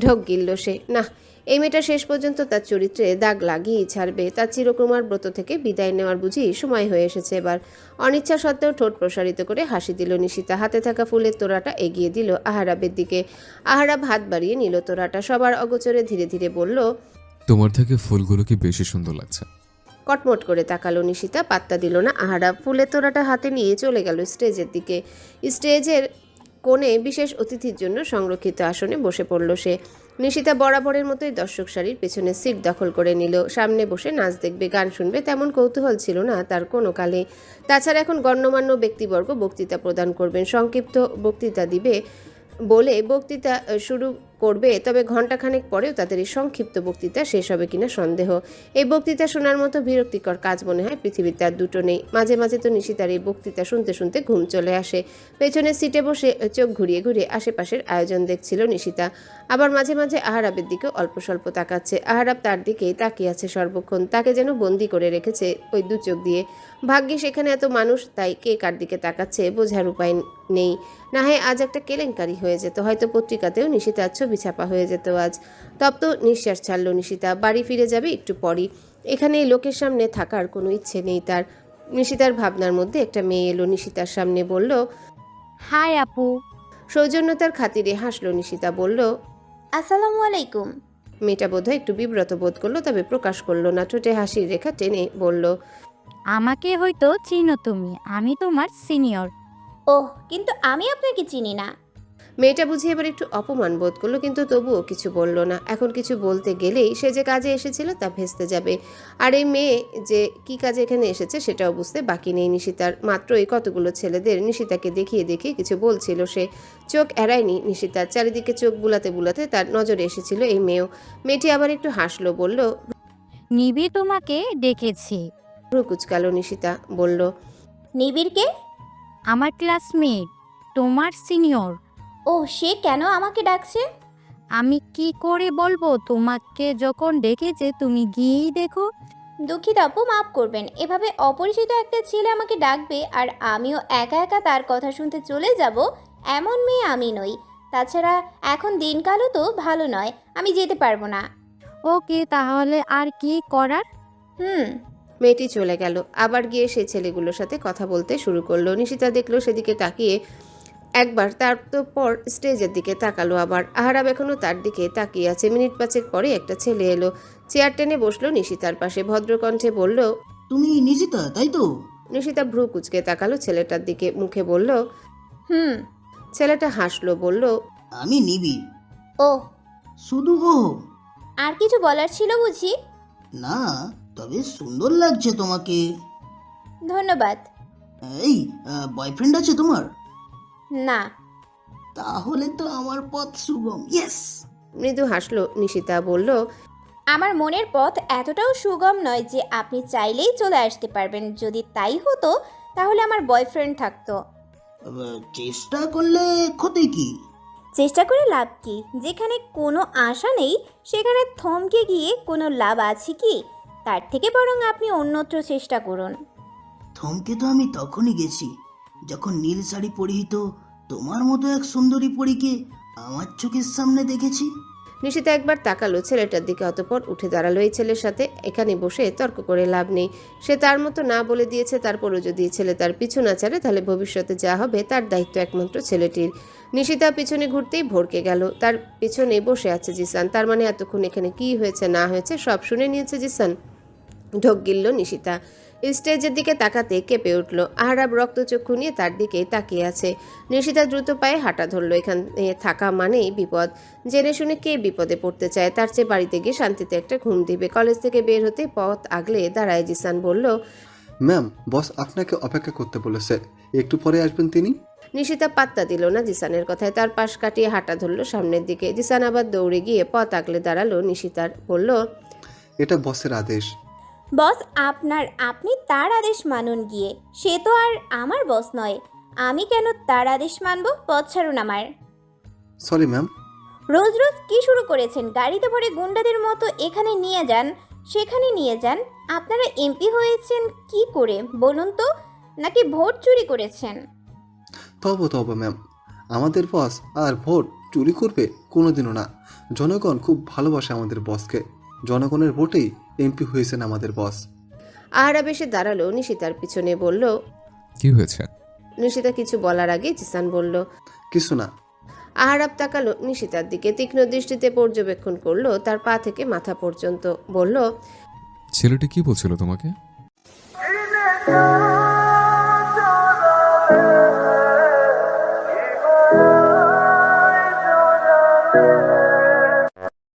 ঢোক গিলল সে। না, এই মেয়েটা শেষ পর্যন্ত তার চরিত্রে দাগ লাগিয়েই ছাড়বে। তার চিরকুমার ব্রত থেকে বিদায় নেওয়ার বুঝি সময় হয়ে এসেছে এবার। অনিচ্ছা সত্ত্বেও ঠোঁট প্রসারিত করে হাসি দিল নিশিতা। হাতে থাকা ফুলের তোড়াটা এগিয়ে দিল আহারাবের দিকে। আহারাব হাত বাড়িয়ে নিল তোড়াটা। সবার অগোচরে ধীরে ধীরে বলল, তোমার থেকে ফুলগুলো কি বেশি সুন্দর লাগছে। কটমট করে তাকালো নিশিতা, পাত্তা দিল না আহারাব। ফুলের তোড়াটা হাতে নিয়ে চলে গেল স্টেজের দিকে। স্টেজের কোণে বিশেষ অতিথির জন্য সংরক্ষিত আসনে বসে পড়ল সে। নিশিতা বরাবরের মতোই দর্শক সারির পেছনে সিট দখল করে নিল। সামনে বসে নাচ দেখবে, গান শুনবে তেমন কৌতূহল ছিল না তার কোনো কালে। তাছাড়া এখন গণ্যমান্য ব্যক্তিবর্গ বক্তৃতা প্রদান করবেন, সংক্ষিপ্ত বক্তৃতা দিবে বলে বক্তৃতা শুরু করবে, তবে ঘণ্টাখানেক পরেও তাদের এই সংক্ষিপ্ত বক্তৃতা শেষ হবে কিনা সন্দেহ। এই বক্তৃতা শোনার মতো বিরক্তিকর কাজ মনে হয় পৃথিবীতে আর দুটো নেই। মাঝে মাঝে তো নিশিতার এই বক্তৃতা শুনতে শুনতে ঘুম চলে আসে। পেছনের সিটে বসে চোখ ঘুরিয়ে ঘুরিয়ে আশেপাশের আয়োজন দেখছিল নিশিতা। আবার মাঝে মাঝে আহারাবের দিকে অল্প স্বল্প তাকাচ্ছে। আহারাব তার দিকেই তাকিয়ে আছে সর্বক্ষণ। তাকে যেন বন্দি করে রেখেছে ওই দু চোখ দিয়ে। ভাগ্যে সেখানে এত মানুষ, তাই কে কার দিকে তাকাচ্ছে বোঝার উপায় নেই। না হয় আজ একটা কেলেঙ্কারি হয়ে যেত, হয়তো পত্রিকাতেও নিশিতার ছবি ছাপা হয়ে যেত আজ। তপ্ত নিঃশ্বাস ছাড়ল নিশিতা। বাড়ি ফিরে যাবে একটু পরই। এখানে লোকের সামনে থাকার কোনো ইচ্ছে নেই তার। নিশিতার ভাবনার মধ্যে একটা মেয়ে এলো নিশিতার সামনে, বলল, হাই আপু। সৌজন্যতার খাতিরে হাসলো নিশিতা, বলল, আসসালামু আলাইকুম। মেয়েটা বোধহয় একটু বিব্রত বোধ করলো, তবে প্রকাশ করলো না। ঠোঁটে হাসির রেখা টেনে বলল, আমাকে হয়তো চিনো তুমি, আমি তোমার সিনিয়র। ওহ, কিন্তু আমি আপনাকে চিনি না। মেয়েটা বুঝি এবার একটু অপমান বোধ করলো, কিন্তু তবুও কিছু বলল না। এখন কিছু বলতে গেলেই সে যে কাজে এসেছিল তা ভেস্তে যাবে। আর এই মেয়ে যে কি কাজে এখানে এসেছে সেটাও বুঝতে বাকি নেই নিশিতার। মাত্রই কতগুলো ছেলেদের নিশিতাকে দেখিয়ে দেখিয়ে কিছু বলছিল সে। চোখ এড়ায়নি নিশিতার। চারিদিকে চোখ বুলাতে বুলাতে তার নজরে এসেছিল এই মেয়েও। মেয়েটি আবার একটু হাসলো, বলল, নিবি তোমাকে ডেকেছি। ভ্রু কুচকালো নিশিতা, বলল, নিবিড়কে? আমার ক্লাসমেট, তোমার সিনিয়র। ও, সে কেন আমাকে ডাকছে? আমি কি করে বলবো? তোমাকে যখন ডেকেছে তুমি গিয়েই দেখো। দুঃখিত আপু, মাফ করবেন। এভাবে অপরিচিত একটা ছেলে আমাকে ডাকবে আর আমিও একা একা তার কথা শুনতে চলে যাব, এমন মেয়ে আমি নই। তাছাড়া এখন দিনকালও তো ভালো নয়, আমি যেতে পারবো না। ওকে, তাহলে আর কি করার? হুম। মেয়েটি চলে গেল। আবার গিয়ে সেই ছেলেগুলোর সাথে কথা বলতে শুরু করলো। নিশিতা দেখলো সেদিকে তাকিয়ে একবার, তারপর স্টেজের দিকে তাকালো আবার। আহারাব এখনো তার দিকে তাকিয়ে আছে। মিনিট পাঁচেক পরে একটা ছেলে এলো, চেয়ার টেনে বসলো নিশিতার পাশে। ভদ্রকণ্ঠে বলল, তুমি নিশিতা তাই তো? নিশিতা ভ্রু কুচকে তাকালো ছেলেটার দিকে, মুখে বলল। হুম। ছেলেটা হাসলো, বলল, আমি নিবিড়। ও, শুধু ও? আর কিছু বলার ছিল বুঝি? না, তবে সুন্দর লাগছে তোমাকে। ধন্যবাদ। এই, বয়ফ্রেন্ড আছে তোমার? না। তাহলে তো আমার পথ সুগম। ইয়েস। মৃদু হাসলো নিশিতা, বলল, আমার মনের পথ এতটাও সুগম নয় যে আপনি চাইলেই চলে আসতে পারবেন। যদি তাই হতো তাহলে আমার বয়ফ্রেন্ড থাকতো। চেষ্টা করলে ক্ষতি কি? চেষ্টা করে লাভ কি? যেখানে কোনো আশা নেই সেখানে থমকে গিয়ে কোনো লাভ আছে কি? তার থেকে বরং আপনি অন্যত্র চেষ্টা করুন। থমকে তো আমি তখনই গেছি যখন নীল শাড়ি পরিহিত তোমার মতো এক সুন্দরী পরীকে আমার চোখের সামনে দেখেছি। নিশিতা একবার তাকালো ছেলেটার দিকে, অতঃপর উঠে দাঁড়ালো। এই ছেলের সাথে এখানে বসে তর্ক করে লাভ নেই। সে তার মতো না বলে দিয়েছে, তারপরও যদি ছেলে তার পিছু না ছাড়ে তাহলে ভবিষ্যতে যা হবে তার দায়িত্ব একমাত্র ছেলেটির। নিশিতা পিছনে ঘুরতেই ভড়কে গেল। তার পিছনে বসে আছে জিসান। তার মানে এতক্ষণ এখানে কি হয়েছে না হয়েছে সব শুনে নিয়েছে জিসান। ঢোক গিলল নিশিতা। স্টেজের দিকে তাকাতে কেঁপে উঠল। আহারাব রক্তচক্ষু নিয়ে তার দিকে তাকিয়ে আছে। নিশিতা দ্রুত পায়ে হাঁটা ধরল। এখানে থাকা মানেই বিপদ। জেনে শুনে কে বিপদে পড়তে চায়? তার চেয়ে বাড়িতে গিয়ে শান্তিতে একটা ঘুম দিবে। কলেজ থেকে বের হতে পথ আগলে দাঁড়ায় জিসান, বলল, ম্যাম, বস আপনাকে অপেক্ষা করতে বলেছে, একটু পরে আসবেন তিনি। নিশিতা পাত্তা দিল না জিসানের কথায়। তার পাশ কাটিয়ে হাঁটা ধরল সামনের দিকে। জিসান আবার দৌড়ে গিয়ে পথ আগলে দাঁড়ালো নিশিতার, বলল, এটা বসের আদেশ। বস আপনার, আপনি তার আদেশ মানুন গিয়ে। সে তো আর আমার বস নয়। আমি কেন তার আদেশ মানব? পথ ছাড়ুন আমার। Sorry ma'am. রোজ রোজ কি শুরু করেছেন? গাড়িতে ভরে গুন্ডাদের মতো এখানে নিয়ে যান, সেখানে নিয়ে যান। আপনারা এমপি হয়েছেন কি করে বলুন তো? নাকি ভোট চুরি করেছেন? তবে ম্যাম, আমাদের বস আর ভোট চুরি করবে কোনোদিনও না। জনগণ খুব ভালোবাসে আমাদের বসকে। জনগণের ভোটেই এমপি হয়েছেন আমাদের বস। আহারাব এসে দাঁড়ালো নিশিতার পিছনে, বলল, কি হয়েছে? নিশিতা কিছু বলার আগে জিসান বলল, কিছু না। আহারাব তাকালো নিশিতার দিকে, তীক্ষ্ণ দৃষ্টিতে পর্যবেক্ষণ করলো তার পা থেকে মাথা পর্যন্ত, বলল, ছেলেটি কি বলছিল তোমাকে?